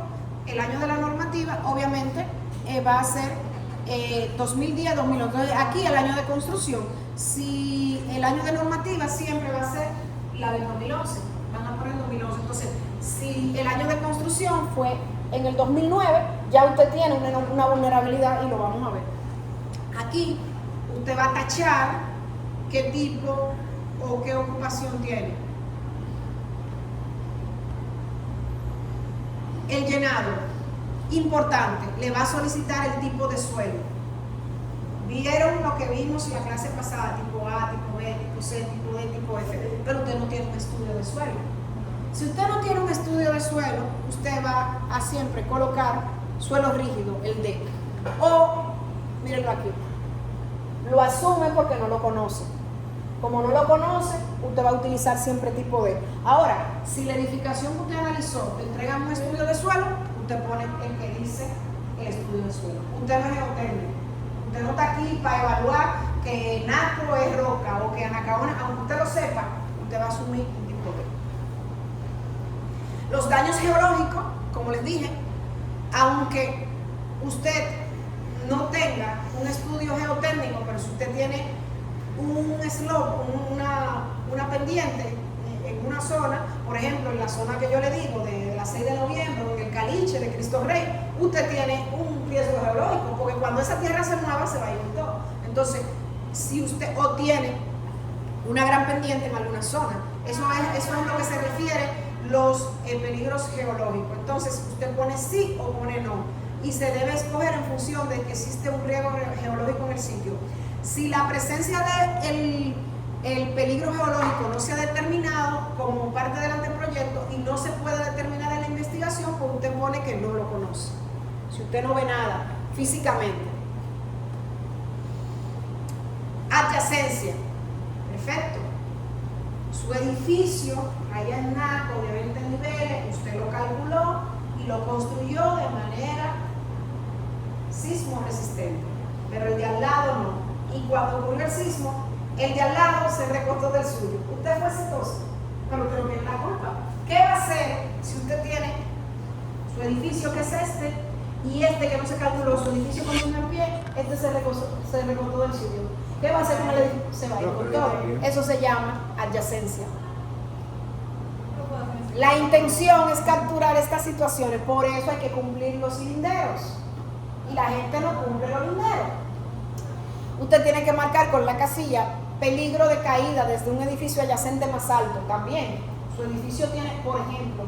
S1: el año de la normativa obviamente va a ser 2010, 2011. Entonces aquí el año de construcción, si el año de normativa siempre va a ser la del 2011, van a poner 2011. Entonces, si el año de construcción fue en el 2009, ya usted tiene una vulnerabilidad y lo vamos a ver. Aquí usted va a tachar qué tipo o qué ocupación tiene. El llenado, importante, le va a solicitar el tipo de suelo. Vieron lo que vimos en la clase pasada, tipo A, tipo B, tipo C, tipo D, tipo F, pero usted no tiene un estudio de suelo. Si usted no tiene un estudio de suelo, usted va a siempre colocar suelo rígido, el D. O, mírenlo aquí, lo asume porque no lo conoce. Como no lo conoce, usted va a utilizar siempre tipo D. Ahora, si la edificación que usted analizó te entrega un estudio de suelo, usted pone el que dice el estudio de suelo. Usted no es geotécnico. Usted no está aquí para evaluar que Naco es roca o que Anacaona, aunque usted lo sepa, usted va a asumir un tipo D. Los daños geológicos, como les dije, aunque usted no tenga un estudio geotécnico, pero si usted tiene un slope, una pendiente en una zona, por ejemplo, en la zona que yo le digo, de la 6 de noviembre, o en el Caliche de Cristo Rey, usted tiene un riesgo geológico, porque cuando esa tierra se mueva, se va a ir todo. Entonces, si usted o tiene una gran pendiente en alguna zona, eso es lo que se refiere los peligros geológicos. Entonces, usted pone sí o pone no, y se debe escoger en función de que existe un riesgo geológico en el sitio. Si la presencia del peligro geológico no se ha determinado como parte del anteproyecto y no se puede determinar en la investigación, pues usted pone que no lo conoce. Si usted no ve nada físicamente. Adyacencia. Perfecto. Su edificio, allá en Naco, de 20 niveles, usted lo calculó y lo construyó de manera sismo resistente, pero el de al lado no. Y cuando ocurrió el sismo, el de al lado se recostó del suyo. Usted fue exitoso, pero usted no tiene la culpa. ¿Qué va a hacer si usted tiene su edificio, que es este, y este que no se calculó, su edificio con un pie, este se recostó del suyo? ¿Qué va a hacer con el edificio? Se va a ir con todo. Eso se llama adyacencia. La intención es capturar estas situaciones, por eso hay que cumplir los linderos. Y la gente no cumple los linderos. Usted tiene que marcar con la casilla peligro de caída desde un edificio adyacente más alto. También, su edificio tiene, por ejemplo,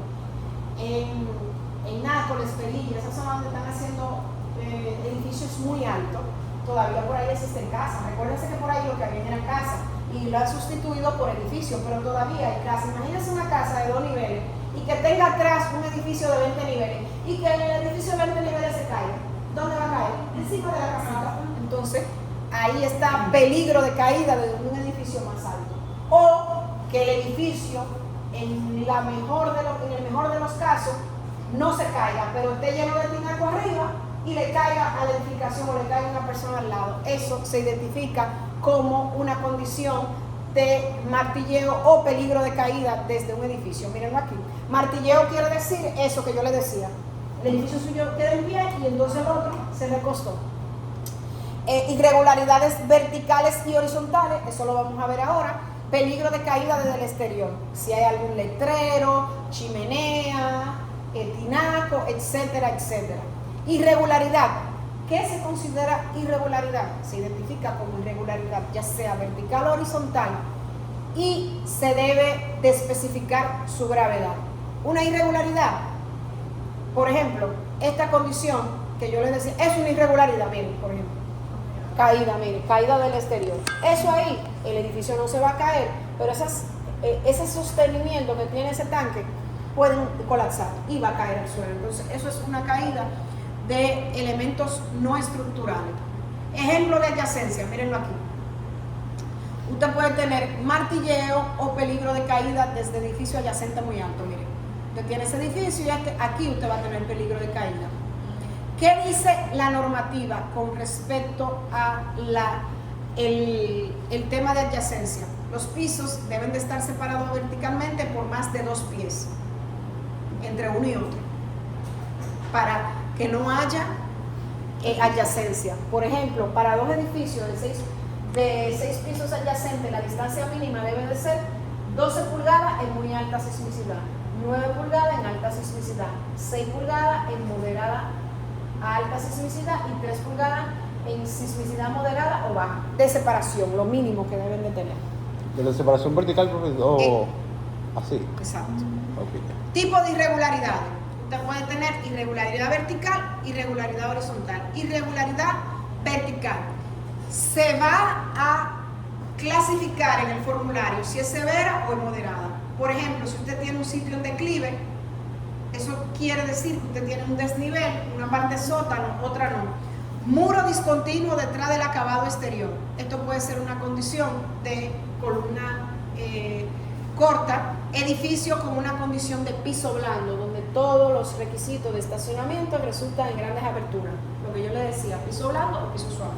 S1: en Nápoles, Pelilla, esas zonas donde están haciendo edificios muy altos, todavía por ahí existen casas. Recuérdense que por ahí lo que había era casa y lo han sustituido por edificios, pero todavía hay casas. Imagínense una casa de 2 niveles y que tenga atrás un edificio de 20 niveles y que el edificio de 20 niveles se caiga. ¿Dónde va a caer? Encima de la casita. Entonces, ahí está peligro de caída de un edificio más alto. O que el edificio, en el mejor de los casos, no se caiga, pero esté lleno de tinaco arriba y le caiga a la edificación o le caiga a una persona al lado. Eso se identifica como una condición de martilleo o peligro de caída desde un edificio. Mírenlo aquí. Martilleo quiere decir eso que yo le decía. El edificio suyo queda en pie y entonces el otro se recostó. Irregularidades verticales y horizontales, eso lo vamos a ver ahora. Peligro de caída desde el exterior, si hay algún letrero, chimenea, tinaco, etcétera, etcétera. Irregularidad, ¿qué se considera irregularidad? Se identifica como irregularidad, ya sea vertical o horizontal, y se debe de especificar su gravedad. Una irregularidad, por ejemplo, esta condición que yo les decía, es una irregularidad, miren, por ejemplo. Caída, mire, caída del exterior. Eso ahí, el edificio no se va a caer, pero ese sostenimiento que tiene ese tanque pueden colapsar y va a caer al suelo. Entonces, eso es una caída de elementos no estructurales. Ejemplo de adyacencia, mírenlo aquí. Usted puede tener martilleo o peligro de caída desde edificio adyacente muy alto. Miren, usted tiene ese edificio y aquí usted va a tener peligro de caída. ¿Qué dice la normativa con respecto a el tema de adyacencia? Los pisos deben de estar separados verticalmente por más de 2 pies entre uno y otro para que no haya adyacencia. Por ejemplo, para 2 edificios de 6 pisos adyacentes, la distancia mínima debe de ser 12 pulgadas en muy alta sismicidad, 9 pulgadas en alta sismicidad, 6 pulgadas en moderada a alta sismicidad y 3 pulgadas en sismicidad moderada o baja de separación, lo mínimo que deben de tener.
S3: ¿De la separación vertical o así?
S1: Exacto.
S3: Okay.
S1: Tipo de irregularidad. Usted puede tener irregularidad vertical, irregularidad horizontal. Irregularidad vertical se va a clasificar en el formulario si es severa o es moderada. Por ejemplo, si usted tiene un sitio en declive, eso quiere decir que usted tiene un desnivel, una parte sótano, otra no. Muro discontinuo detrás del acabado exterior. Esto puede ser una condición de columna corta. Edificio con una condición de piso blando, donde todos los requisitos de estacionamiento resultan en grandes aberturas. Lo que yo le decía, piso blando o piso suave.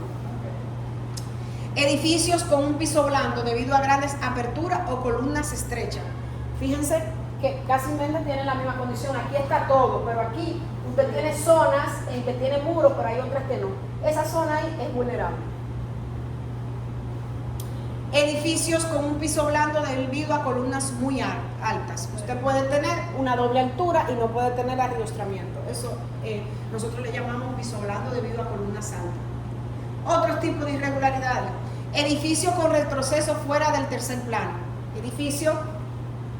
S1: Edificios con un piso blando debido a grandes aperturas o columnas estrechas. Fíjense que casi tienen la misma condición. Aquí está todo, pero aquí usted tiene zonas en que tiene muros, pero hay otras que no. Esa zona ahí es vulnerable. Edificios con un piso blando debido a columnas muy altas. Usted puede tener una doble altura y no puede tener arriostramiento. Eso nosotros le llamamos piso blando debido a columnas altas. Otros tipos de irregularidades. Edificios con retroceso fuera del tercer plano. Edificios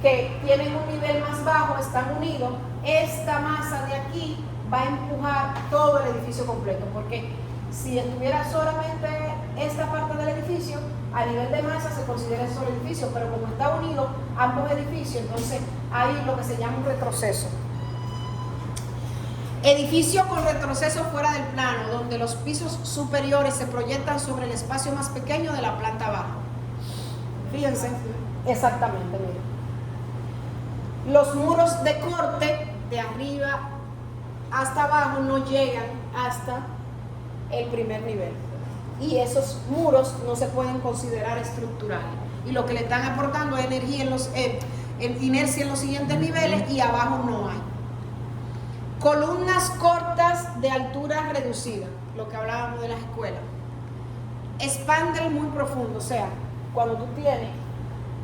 S1: que tienen un nivel más bajo, están unidos. Esta masa de aquí va a empujar todo el edificio completo, porque si estuviera solamente esta parte del edificio, a nivel de masa se considera el solo edificio, pero como está unido ambos edificios, entonces hay lo que se llama un retroceso. Edificio con retroceso fuera del plano, donde los pisos superiores se proyectan sobre el espacio más pequeño de la planta baja. Fíjense, exactamente, miren. Los muros de corte de arriba hasta abajo no llegan hasta el primer nivel. Y esos muros no se pueden considerar estructurales. Y lo que le están aportando es energía inercia en los siguientes niveles, y abajo no hay. Columnas cortas de altura reducida, lo que hablábamos de las escuelas. Spandrel muy profundo, o sea, cuando tú tienes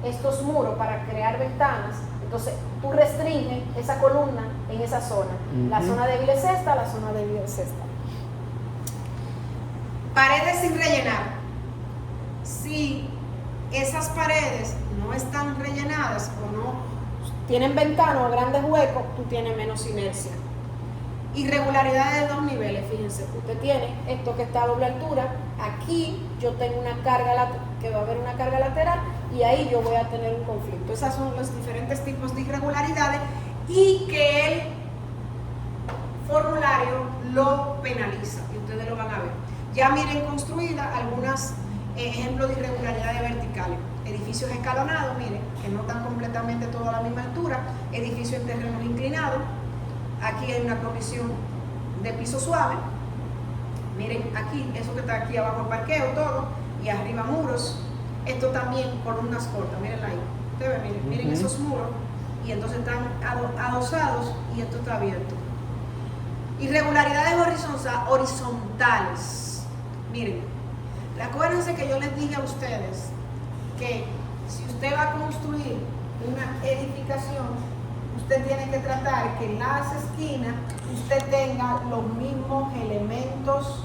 S1: estos muros para crear ventanas, entonces tú restringes esa columna en esa zona. La zona débil es esta, la zona débil es esta. Paredes sin rellenar. Si esas paredes no están rellenadas o no tienen ventanas o grandes huecos, tú tienes menos inercia. Irregularidades de dos niveles, fíjense, usted tiene esto que está a doble altura, aquí yo tengo una carga, que va a haber una carga lateral, y ahí yo voy a tener un conflicto. Esos son los diferentes tipos de irregularidades y que el formulario lo penaliza, y ustedes lo van a ver. Ya miren construidas algunas ejemplos de irregularidades verticales. Edificios escalonados, miren, que no están completamente todos a la misma altura, edificios en terrenos inclinados. Aquí hay una condición de piso suave. Miren aquí, eso que está aquí abajo, parqueo, todo, y arriba muros. Esto también columnas cortas, miren ahí. Ustedes ven, miren esos muros, y entonces están adosados y esto está abierto. Irregularidades horizontales. Miren, acuérdense que yo les dije a ustedes que si usted va a construir una edificación, usted tiene que tratar que en las esquinas usted tenga los mismos elementos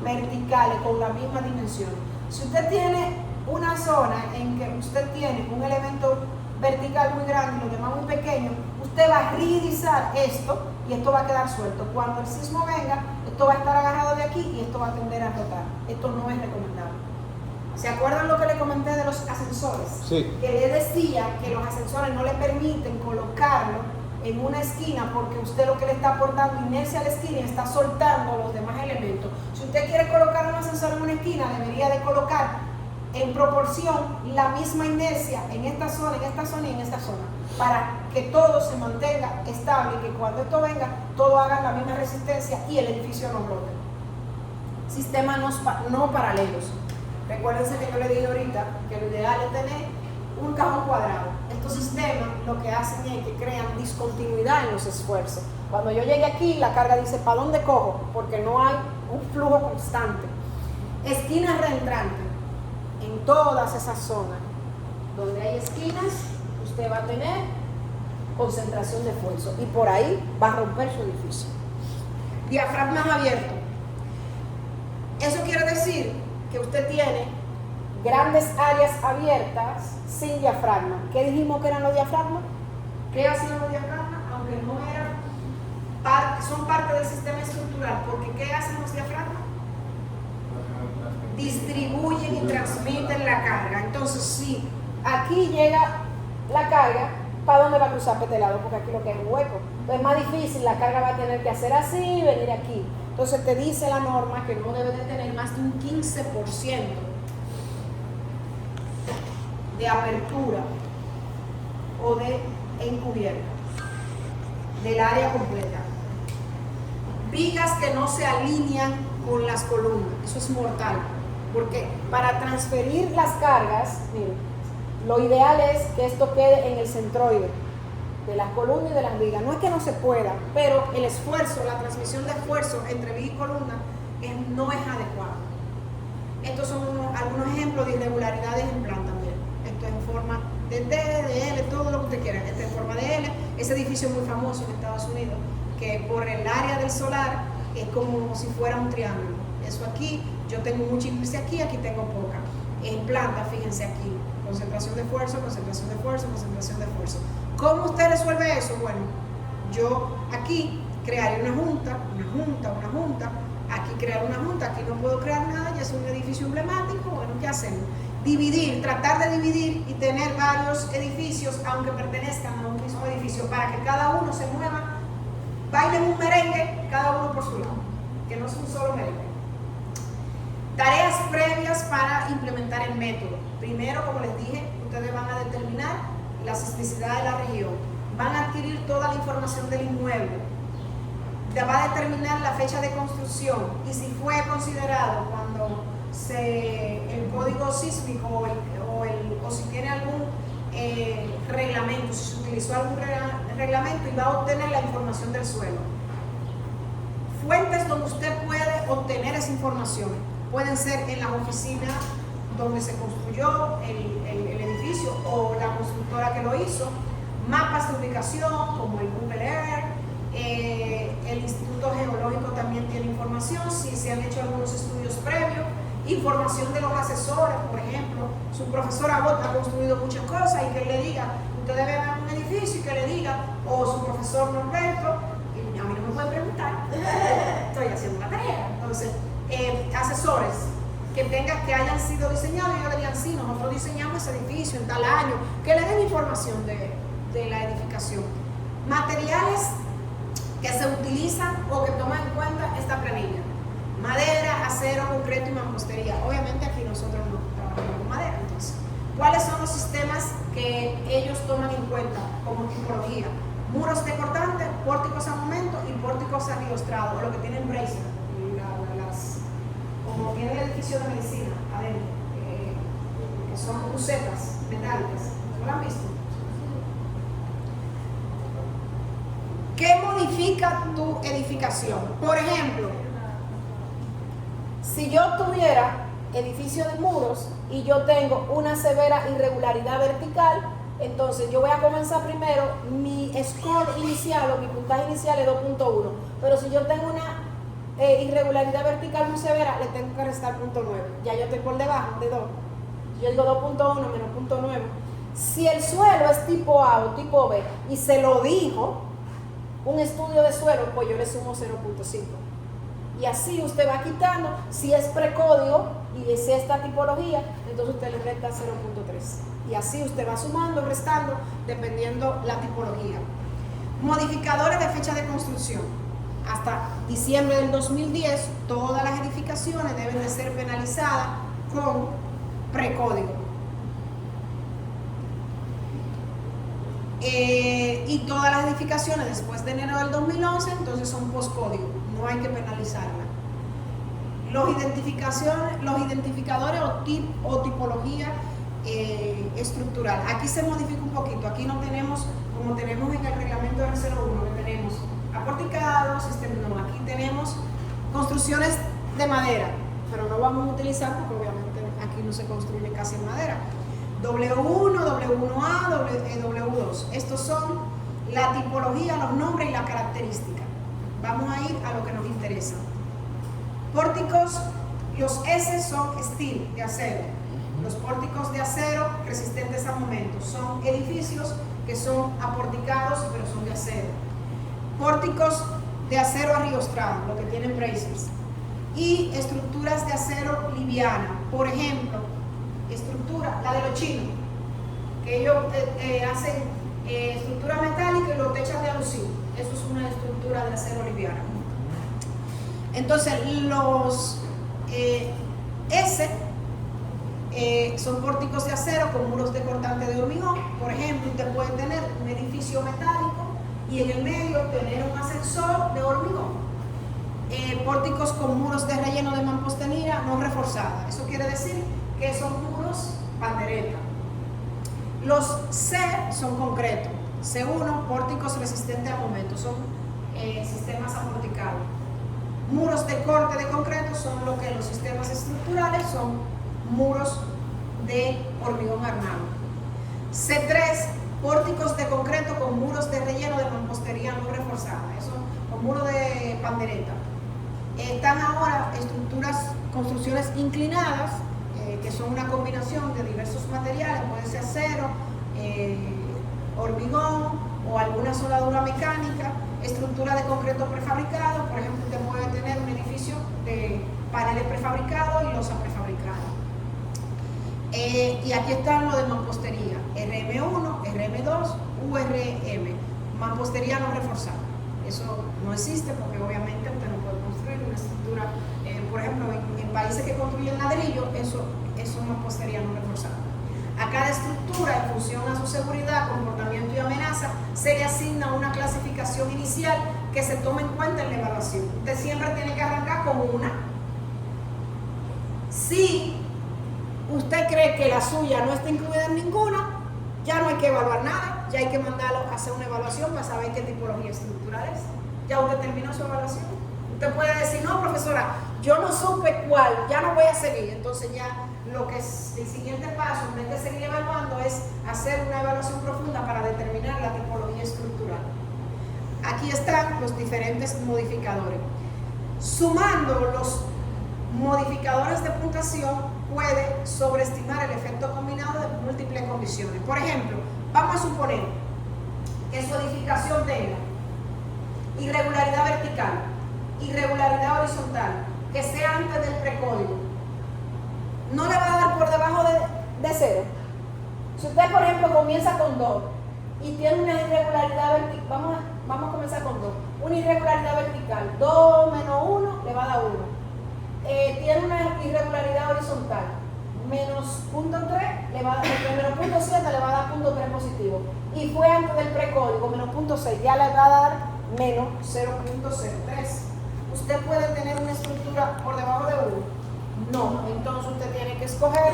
S1: verticales con la misma dimensión. Si usted tiene una zona en que usted tiene un elemento vertical muy grande y los demás muy pequeños, usted va a rigidizar esto y esto va a quedar suelto. Cuando el sismo venga, esto va a estar agarrado de aquí y esto va a tender a rotar. Esto no es recomendable. ¿Se acuerdan lo que le comenté de los ascensores?
S3: Sí.
S1: Que le decía que los ascensores no le permiten colocarlo en una esquina porque usted lo que le está aportando inercia a la esquina y está soltando los demás elementos. Si usted quiere colocar un ascensor en una esquina, debería de colocar en proporción la misma inercia en esta zona, en esta zona y en esta zona, para que todo se mantenga estable y que cuando esto venga, todo haga la misma resistencia y el edificio no rote. Sistemas no paralelos. Recuérdense que yo le dije ahorita que lo ideal es tener un cajón cuadrado. Estos sistemas lo que hacen es que crean discontinuidad en los esfuerzos. Cuando yo llegue aquí, la carga dice, ¿para dónde cojo? Porque no hay un flujo constante. Esquinas reentrantes. En todas esas zonas donde hay esquinas, usted va a tener concentración de esfuerzo y por ahí va a romper su edificio. Diafragmas abiertos. Eso quiere decir que usted tiene grandes áreas abiertas sin diafragma. ¿Qué dijimos que eran los diafragmas? ¿Qué hacían los diafragmas? Aunque no eran son parte del sistema estructural, porque ¿qué hacen los diafragmas? Distribuyen y transmiten la carga. Entonces, si aquí llega la carga, ¿para dónde va a cruzar para este lado? Porque aquí lo que es un hueco. Entonces es más difícil, la carga va a tener que hacer así y venir aquí. Entonces te dice la norma que no debe de tener más de un 15% de apertura o de encubierta del área completa. Vigas que no se alinean con las columnas, eso es mortal, porque para transferir las cargas, miren, lo ideal es que esto quede en el centroide de las columnas y de las vigas. No es que no se pueda, pero el esfuerzo, la transmisión de esfuerzo entre viga y columna no es adecuado. Estos son algunos ejemplos de irregularidades en planta. Miren, esto es en forma de T, de L, todo lo que usted quiera. Este en forma de L. Ese edificio muy famoso en Estados Unidos, que por el área del solar es como si fuera un triángulo. Eso aquí, yo tengo mucha índice aquí, aquí tengo poca. En planta, fíjense aquí, concentración de esfuerzo, concentración de esfuerzo, concentración de esfuerzo. ¿Cómo usted resuelve eso? Bueno, yo aquí crearé una junta, aquí crear una junta, aquí no puedo crear nada, ya es un edificio emblemático. Bueno, ¿qué hacemos? Dividir, tratar de dividir y tener varios edificios, aunque pertenezcan a un mismo edificio, para que cada uno se mueva, bailen un merengue, cada uno por su lado, que no es un solo merengue. Tareas previas para implementar el método. Primero, como les dije, ustedes van a determinar la sismicidad de la región, van a adquirir toda la información del inmueble, va a determinar la fecha de construcción y si fue considerado cuando el código sísmico o si tiene algún reglamento, si se utilizó algún reglamento, y va a obtener la información del suelo. Fuentes donde usted puede obtener esa información pueden ser en las oficinas donde se construyó el edificio o la constructora que lo hizo, mapas de ubicación como el Google Earth, el Instituto Geológico también tiene información, si se han hecho algunos estudios previos, información de los asesores, por ejemplo, su profesor Abbott ha construido muchas cosas y que le diga, usted debe ver un edificio y que le diga, o su profesor Norberto, y a mí no me puede preguntar, estoy haciendo una tarea. Entonces, asesores que hayan sido diseñados y yo le digan, sí, nosotros diseñamos ese edificio en tal año, que le den información de la edificación. Materiales que se utilizan o que toman en cuenta esta planilla: madera, acero, concreto y mampostería. Obviamente aquí nosotros no trabajamos con madera. Entonces, ¿cuáles son los sistemas que ellos toman en cuenta como tipología? Muros de cortante, pórticos a momento y pórticos arriostrados, o lo que tienen braces, como tiene el edificio de medicina adentro, que son crucetas metálicas. ¿No lo han visto? ¿Qué modifica tu edificación? Por ejemplo, si yo tuviera edificio de muros y yo tengo una severa irregularidad vertical, entonces yo voy a comenzar primero, mi score inicial o mi puntaje inicial es 2.1, pero si yo tengo una irregularidad vertical muy severa, le tengo que restar 0.9, ya yo estoy por debajo de 2, yo digo 2.1 menos 0.9. Si el suelo es tipo A o tipo B y se lo dijo un estudio de suelo, pues yo le sumo 0.5. Y así usted va quitando, si es precódigo y es esta tipología, entonces usted le resta 0.3. Y así usted va sumando, restando, dependiendo la tipología. Modificadores de fecha de construcción. Hasta diciembre del 2010, todas las edificaciones deben de ser penalizadas con precódigo. Y todas las edificaciones después de enero del 2011 entonces son postcódigo, no hay que penalizarla. Los identificadores o tipología estructural, aquí se modifica un poquito, aquí no tenemos como tenemos en el reglamento R01, que tenemos aporticados, no, aquí tenemos construcciones de madera, pero no vamos a utilizar porque obviamente aquí no se construye casi en madera. W1, W1A, W2. Estos son la tipología, los nombres y la característica. Vamos a ir a lo que nos interesa. Pórticos, los S son steel, de acero. Los pórticos de acero resistentes a momentos. Son edificios que son aporticados, pero son de acero. Pórticos de acero arriostrado, lo que tienen bracers, y estructuras de acero liviana. Por ejemplo, la de los chinos, que ellos hacen estructura metálica y lo techan de aluminio. Eso es una estructura de acero liviana. Entonces, los S son pórticos de acero con muros de cortante de hormigón. Por ejemplo, usted puede tener un edificio metálico y en el medio tener un ascensor de hormigón. Pórticos con muros de relleno de mampostería no reforzada. Eso quiere decir que son muros pandereta. Los C son concretos. C1, pórticos resistentes a momentos, son sistemas amorticados. Muros de corte de concreto son lo que los sistemas estructurales son muros de hormigón armado. C3, pórticos de concreto con muros de relleno de mampostería no reforzada, eso con muros de pandereta. Están ahora construcciones inclinadas, que son una combinación de diversos materiales, puede ser acero, hormigón o alguna soldadura mecánica, estructura de concreto prefabricado. Por ejemplo, usted puede tener un edificio de paneles prefabricados y losa prefabricada. Y aquí están lo de mampostería, RM1, RM2, URM, mampostería no reforzada. Eso no existe porque obviamente usted no puede construir una estructura, por ejemplo, en países que construyen ladrillo, eso es mampostería no reforzada. A cada estructura, en función a su seguridad, comportamiento y amenaza, se le asigna una clasificación inicial que se toma en cuenta en la evaluación. Usted siempre tiene que arrancar con una. Si usted cree que la suya no está incluida en ninguna, ya no hay que evaluar nada, ya hay que mandarlo a hacer una evaluación para saber qué tipología estructural es. Ya usted terminó su evaluación. Usted puede decir, no, profesora, yo no supe cuál, ya no voy a seguir. Entonces ya lo que es el siguiente paso, en vez de seguir evaluando, es hacer una evaluación profunda para determinar la tipología estructural. Aquí están los diferentes modificadores. Sumando los modificadores de puntuación, puede sobreestimar el efecto combinado de múltiples condiciones. Por ejemplo, vamos a suponer que su edificación tenga irregularidad vertical, irregularidad horizontal, que sea antes del precódigo. No le va a dar por debajo de 0. Si usted, por ejemplo, comienza con 2 y tiene una irregularidad vertical, vamos a comenzar con 2. Una irregularidad vertical, 2 menos 1 le va a dar 1. Tiene una irregularidad horizontal, menos 0.3 le va a dar, menos 0.7 le va a dar 0.3 positivo. Y fue antes del precódigo, menos 0.6, ya le va a dar menos 0.03. ¿Usted puede tener una estructura por debajo de 1? No, entonces usted tiene que escoger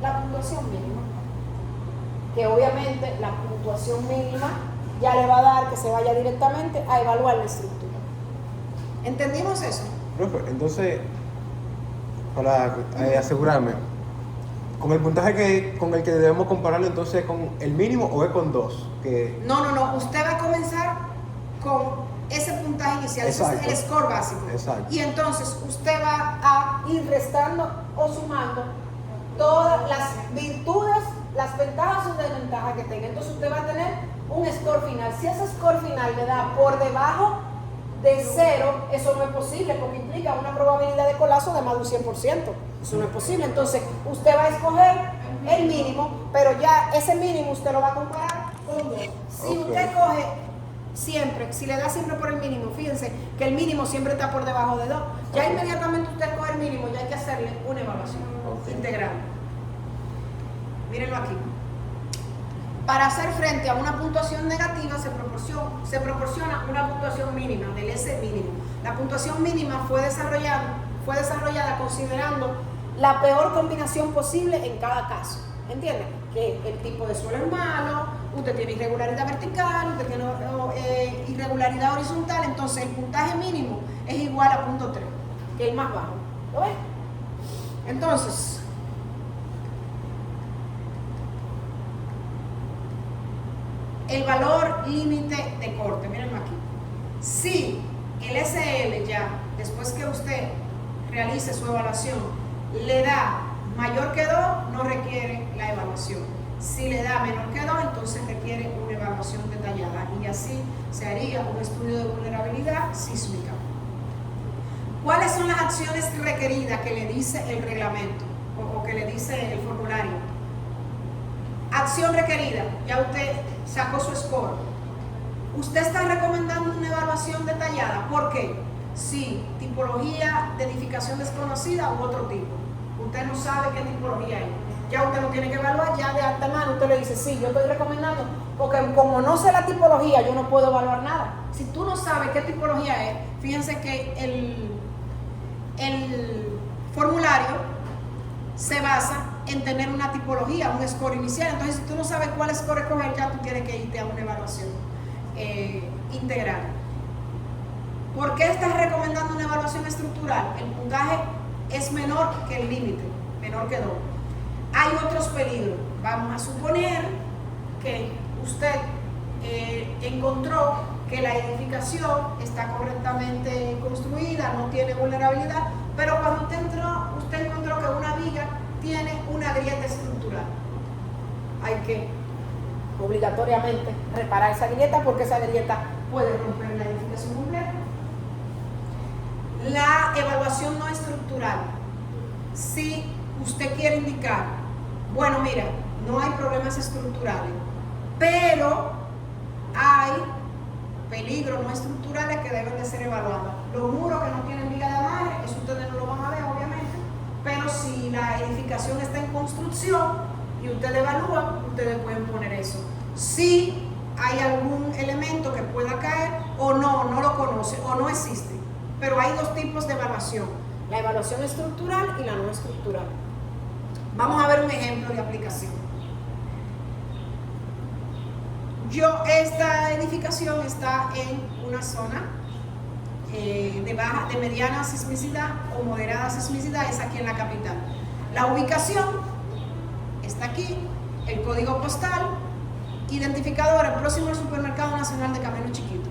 S1: la puntuación mínima, que obviamente la puntuación mínima ya le va a dar que se vaya directamente a evaluar la estructura. ¿Entendimos eso?
S3: Profe, entonces, para asegurarme, ¿con el puntaje con el que debemos compararlo entonces con el mínimo o es con 2?
S1: No, usted va a comenzar con ese puntaje inicial, ese es el score básico.
S3: Exacto.
S1: Y entonces usted va a ir restando o sumando todas las virtudes, las ventajas o desventajas que tenga. Entonces usted va a tener un score final. Si ese score final le da por debajo de 0, eso no es posible porque implica una probabilidad de colapso de más de un 100%. Eso no es posible. Entonces usted va a escoger el mínimo, pero ya ese mínimo usted lo va a comparar con 2. Si usted coge siempre, si le da siempre por el mínimo, fíjense que el mínimo siempre está por debajo de 2. Ya inmediatamente usted coge el mínimo, ya hay que hacerle una evaluación integral. Mírenlo aquí. Para hacer frente a una puntuación negativa se proporciona una puntuación mínima, del S mínimo. La puntuación mínima fue desarrollada considerando la peor combinación posible en cada caso. ¿Entienden? Que el tipo de suelo es malo, usted tiene irregularidad vertical, usted tiene irregularidad horizontal, entonces el puntaje mínimo es igual a 0.3, que es el más bajo. ¿Lo ven? Entonces, el valor límite de corte, mírenlo aquí. Si el SL ya, después que usted realice su evaluación, le da mayor que 2, no requiere la evaluación. Si le da menor que 2, entonces requiere una evaluación detallada y así se haría un estudio de vulnerabilidad sísmica. ¿Cuáles son las acciones requeridas que le dice el reglamento o que le dice el formulario? Acción requerida, ya usted sacó su score. Usted está recomendando una evaluación detallada. ¿Por qué? Sí, tipología de edificación desconocida u otro tipo. Usted no sabe qué tipología es. Ya usted lo tiene que evaluar, ya de antemano usted le dice, sí, yo estoy recomendando, porque como no sé la tipología, yo no puedo evaluar nada. Si tú no sabes qué tipología es, fíjense que el formulario se basa en tener una tipología, un score inicial. Entonces, si tú no sabes cuál score escoger, ya tú tienes que irte a una evaluación integral. ¿Por qué estás recomendando una evaluación estructural? El puntaje es menor que el límite, menor que 2. Hay otros peligros. Vamos a suponer que usted encontró que la edificación está correctamente construida, no tiene vulnerabilidad, pero cuando usted encontró que una viga tiene una grieta estructural. Hay que obligatoriamente reparar esa grieta porque esa grieta puede romper la edificación completa. La evaluación no estructural. Si usted quiere indicar, bueno, mira, no hay problemas estructurales, pero hay peligros no estructurales que deben de ser evaluados. Los muros que no tienen viga de amarre, eso ustedes no lo van a ver obviamente, pero si la edificación está en construcción y ustedes evalúan, ustedes pueden poner eso. Si hay algún elemento que pueda caer o no lo conoce o no existe, pero hay dos tipos de evaluación, la evaluación estructural y la no estructural. Vamos a ver un ejemplo de aplicación. Esta edificación está en una zona de mediana sismicidad o moderada sismicidad, es aquí en la capital. La ubicación está aquí, el código postal, identificador próximo al Supermercado Nacional de Camino Chiquito.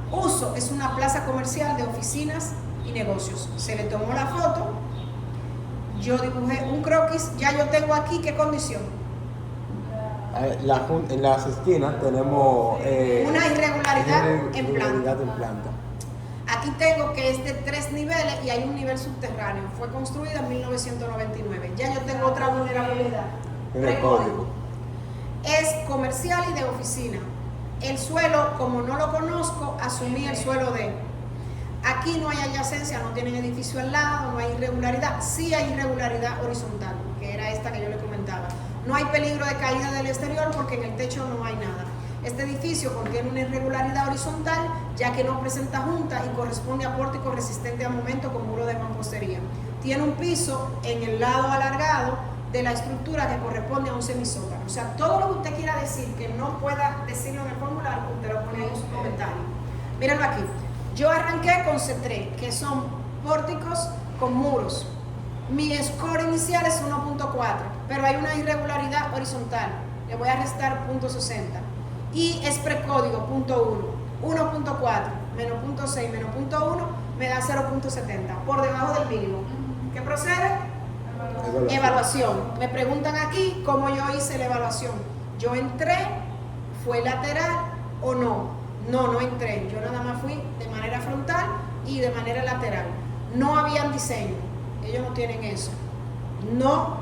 S1: Uso es una plaza comercial de oficinas y negocios. Se le tomó la foto, yo dibujé un croquis, ya yo tengo aquí qué condición.
S3: En las esquinas tenemos
S1: una irregularidad en planta.
S3: planta.
S1: Aquí tengo que es de 3 niveles y hay un nivel subterráneo. Fue construida en 1999. Ya yo tengo otra vulnerabilidad.
S3: En el código.
S1: Es comercial y de oficina. El suelo, como no lo conozco, asumí el suelo de. Aquí no hay adyacencia, no tienen edificio al lado, no hay irregularidad. Sí hay irregularidad horizontal, que era esta que yo le comentaba. No hay peligro de caída del exterior porque en el techo no hay nada. Este edificio contiene una irregularidad horizontal ya que no presenta junta y corresponde a pórtico resistente a momento con muro de mampostería. Tiene un piso en el lado alargado de la estructura que corresponde a un semisótano. O sea, todo lo que usted quiera decir que no pueda decirlo en el formulario, usted lo pone en su comentario. Mírenlo aquí. Yo arranqué con C3, que son pórticos con muros. Mi score inicial es 1.4, pero hay una irregularidad horizontal. Le voy a restar 0.60. Y es precódigo, 0.1. 1.4 menos 0.6 menos 0.1 me da 0.70, por debajo del mínimo. ¿Qué procede? Evaluación. Me preguntan aquí cómo yo hice la evaluación. Yo entré, fue lateral o no. No entré. Yo nada más fui de manera frontal y de manera lateral. No habían diseño. Ellos no tienen eso. No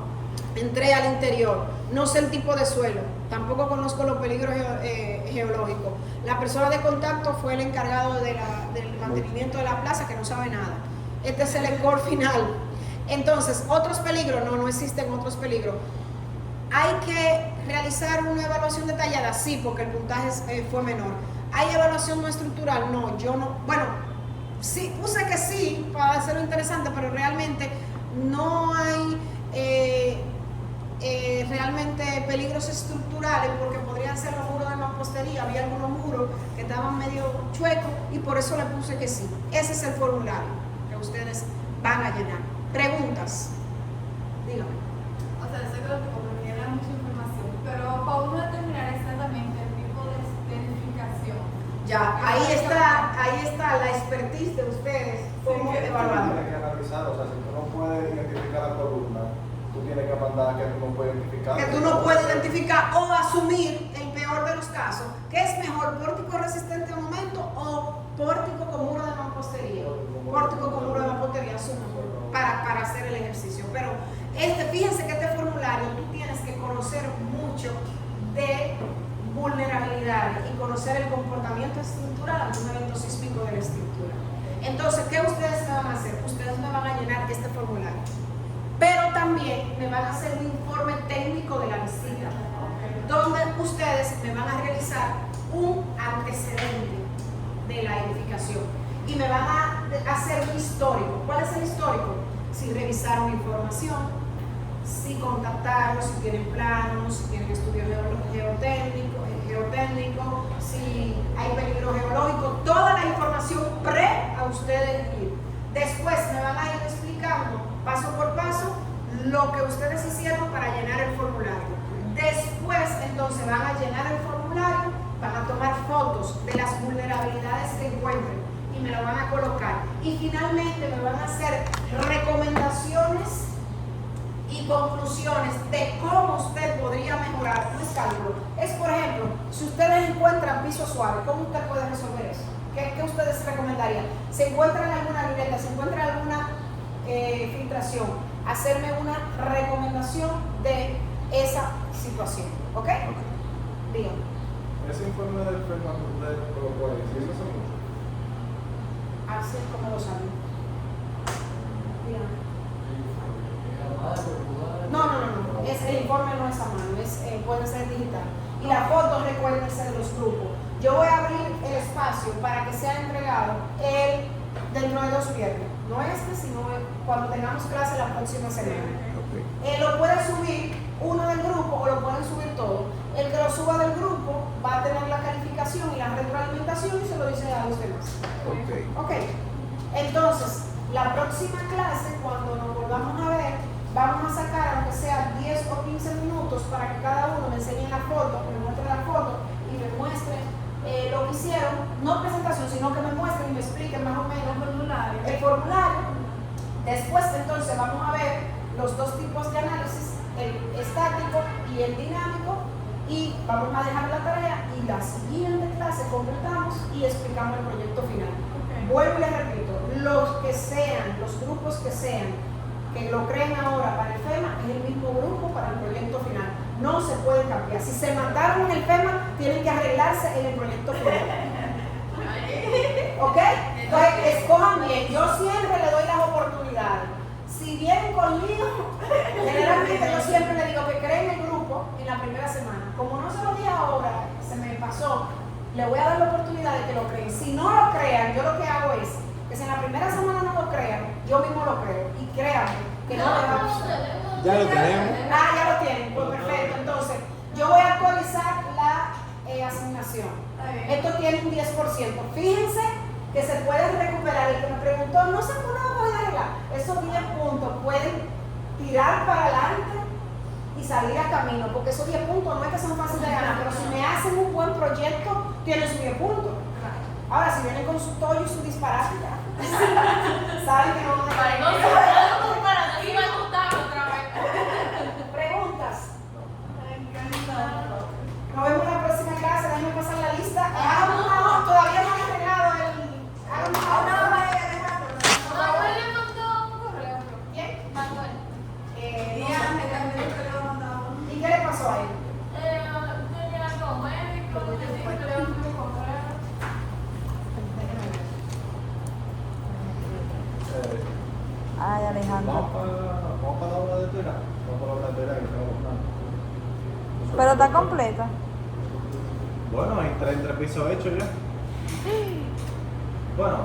S1: entré al interior. No sé el tipo de suelo. Tampoco conozco los peligros geológicos. La persona de contacto fue el encargado del mantenimiento de la plaza, que no sabe nada. Este es el score final. Entonces, ¿otros peligros? No existen otros peligros. ¿Hay que realizar una evaluación detallada? Sí, porque el puntaje fue menor. ¿Hay evaluación no estructural? No, yo no. Bueno, sí, puse que sí, para hacerlo interesante, pero realmente no hay realmente peligros estructurales, porque podrían ser los muros de mampostería. Había algunos muros que estaban medio chuecos y por eso le puse que sí. Ese es el formulario que ustedes van a llenar. ¿Preguntas? Dígame.
S2: O sea, sé que me viene mucha información, pero para uno determinar exactamente el tipo de edificación.
S1: Ya, ahí está la expertise de ustedes como evaluador.
S5: Tienes que analizar, o sea, si tú no puedes identificar la columna, tú tú tienes que mandar que tú no puedes identificar.
S1: Que tú no puedes identificar o asumir el peor de los casos. ¿Qué es mejor, pórtico resistente a momento o pórtico con muro de mampostería? Pórtico con muro de mampostería asumo para hacer el ejercicio. Pero fíjense que este formulario tú tienes que conocer mucho de vulnerabilidades y conocer el comportamiento estructural ante un evento sísmico de la estructura. Entonces, ¿qué ustedes me van a hacer? Ustedes me van a llenar este formulario, pero también me van a hacer un informe técnico de la visita, donde ustedes me van a realizar un antecedente de la edificación y me van a hacer un histórico. ¿Cuál es el histórico? Si revisaron información, si contactaron, si tienen planos, si tienen estudios geotécnicos, si hay peligro geológico, toda la información a ustedes ir. Después me van a ir explicando paso por paso lo que ustedes hicieron para llenar el formulario. Después entonces van a llenar el formulario, van a tomar fotos de las vulnerabilidades que encuentren y me lo van a colocar. Y finalmente me van a hacer recomendaciones y conclusiones de cómo usted podría mejorar un cálculo. Es, por ejemplo, si ustedes encuentran piso suave, ¿cómo usted puede resolver eso? ¿Qué ustedes recomendarían? ¿Se encuentran alguna libreta? ¿Se encuentra alguna filtración? Hacerme una recomendación de esa situación. ¿Ok? Díganme.
S5: Ese informe del FEMA que usted colocó ahí, ¿sí eso hace mucho?
S1: Hace como 2 años. Díganme. No. El informe no es a mano, puede ser digital. Y la foto, recuérdense de los grupos. Yo voy a abrir el espacio para que sea entregado dentro de 2 viernes. No sino cuando tengamos clase la próxima semana. Lo puede subir uno del grupo o lo pueden subir todos. El que lo suba del grupo va a tener la calificación y la retroalimentación y se lo dice a los demás. Ok. Entonces, la próxima clase, cuando nos volvamos a ver, vamos a sacar, aunque sea 10 o 15 minutos, para que cada uno me enseñe la foto, me muestre la foto y me muestre lo que hicieron, no presentación, sino que me muestren y me expliquen más o menos el formulario. Después, entonces, vamos a ver los 2 tipos de análisis, el estático y el dinámico, y vamos a dejar la tarea y la siguiente clase completamos y explicamos el proyecto final. Vuelvo y les repito, los grupos que sean, que lo creen ahora para el FEMA, es el mismo grupo para el proyecto final. No se puede cambiar. Si se mataron en el FEMA, tienen que arreglarse en el proyecto final. ¿Ok? Entonces, escojan bien. Yo siempre le doy las oportunidades. Si vienen conmigo, generalmente yo siempre le digo que creen el grupo en la primera semana. Como no se lo dije ahora, se me pasó, le voy a dar la oportunidad de que lo creen. Si no lo crean, yo lo que hago es que si en la primera semana no lo crean, yo mismo lo creo. Y créanme que no le va a gustar.
S3: Ya lo tenemos.
S1: Ya lo tienen. Pues perfecto. Entonces, yo voy a actualizar la asignación. Esto tiene un 10%. Fíjense que se pueden recuperar. El que me preguntó, no sé cómo lo voy a arreglar. Esos 10 puntos pueden tirar para adelante y salir a camino, porque esos 10 puntos no es que son fáciles de ganar, pero si me hacen un buen proyecto, tienen sus 10 puntos. Ahora, si vienen con su tollo y su disparate, ya saben que no van a ganar. ¿Preguntas? Nos vemos en la próxima clase. Déjenme pasar la lista. Háganme una hoja. Todavía no han entregado háganme una hoja. ¿Quién? ¿Y qué le pasó a él?
S6: Ay, Alejandro.
S5: Vamos para la obra de Tera. Vamos para la obra de Tera que estamos buscando.
S6: Pero está completa.
S5: Bueno, hay 3 pisos hechos ya. Bueno,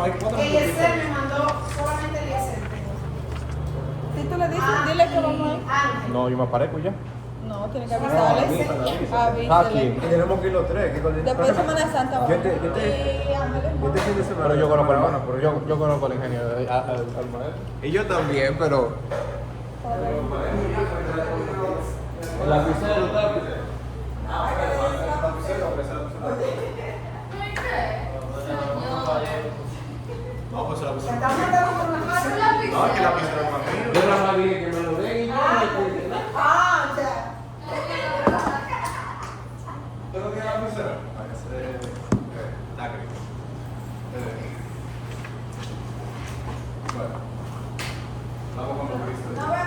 S5: hay 4
S1: Eliezer me mandó solamente Eliezer.
S6: Si tú le dices, dile que vamos a ir.
S1: Ángel.
S3: No, yo me aparezco ya.
S6: No, tiene que avisarle.
S3: Aquí.
S6: Avísale.
S3: Tenemos que ir los 3.
S6: Después de Semana Santa vamos.
S3: Yo te-
S6: Y Ángeles.
S3: Este fin de semana. Pero yo conozco al pero yo conozco al ingeniero, al maestro. Y yo también, pero.
S4: El lapicero, el lápiz.
S5: No, pues se la
S1: ¿Se están mandando por una casa?
S5: Tacre. Bueno, vamos con los freestyle.
S2: No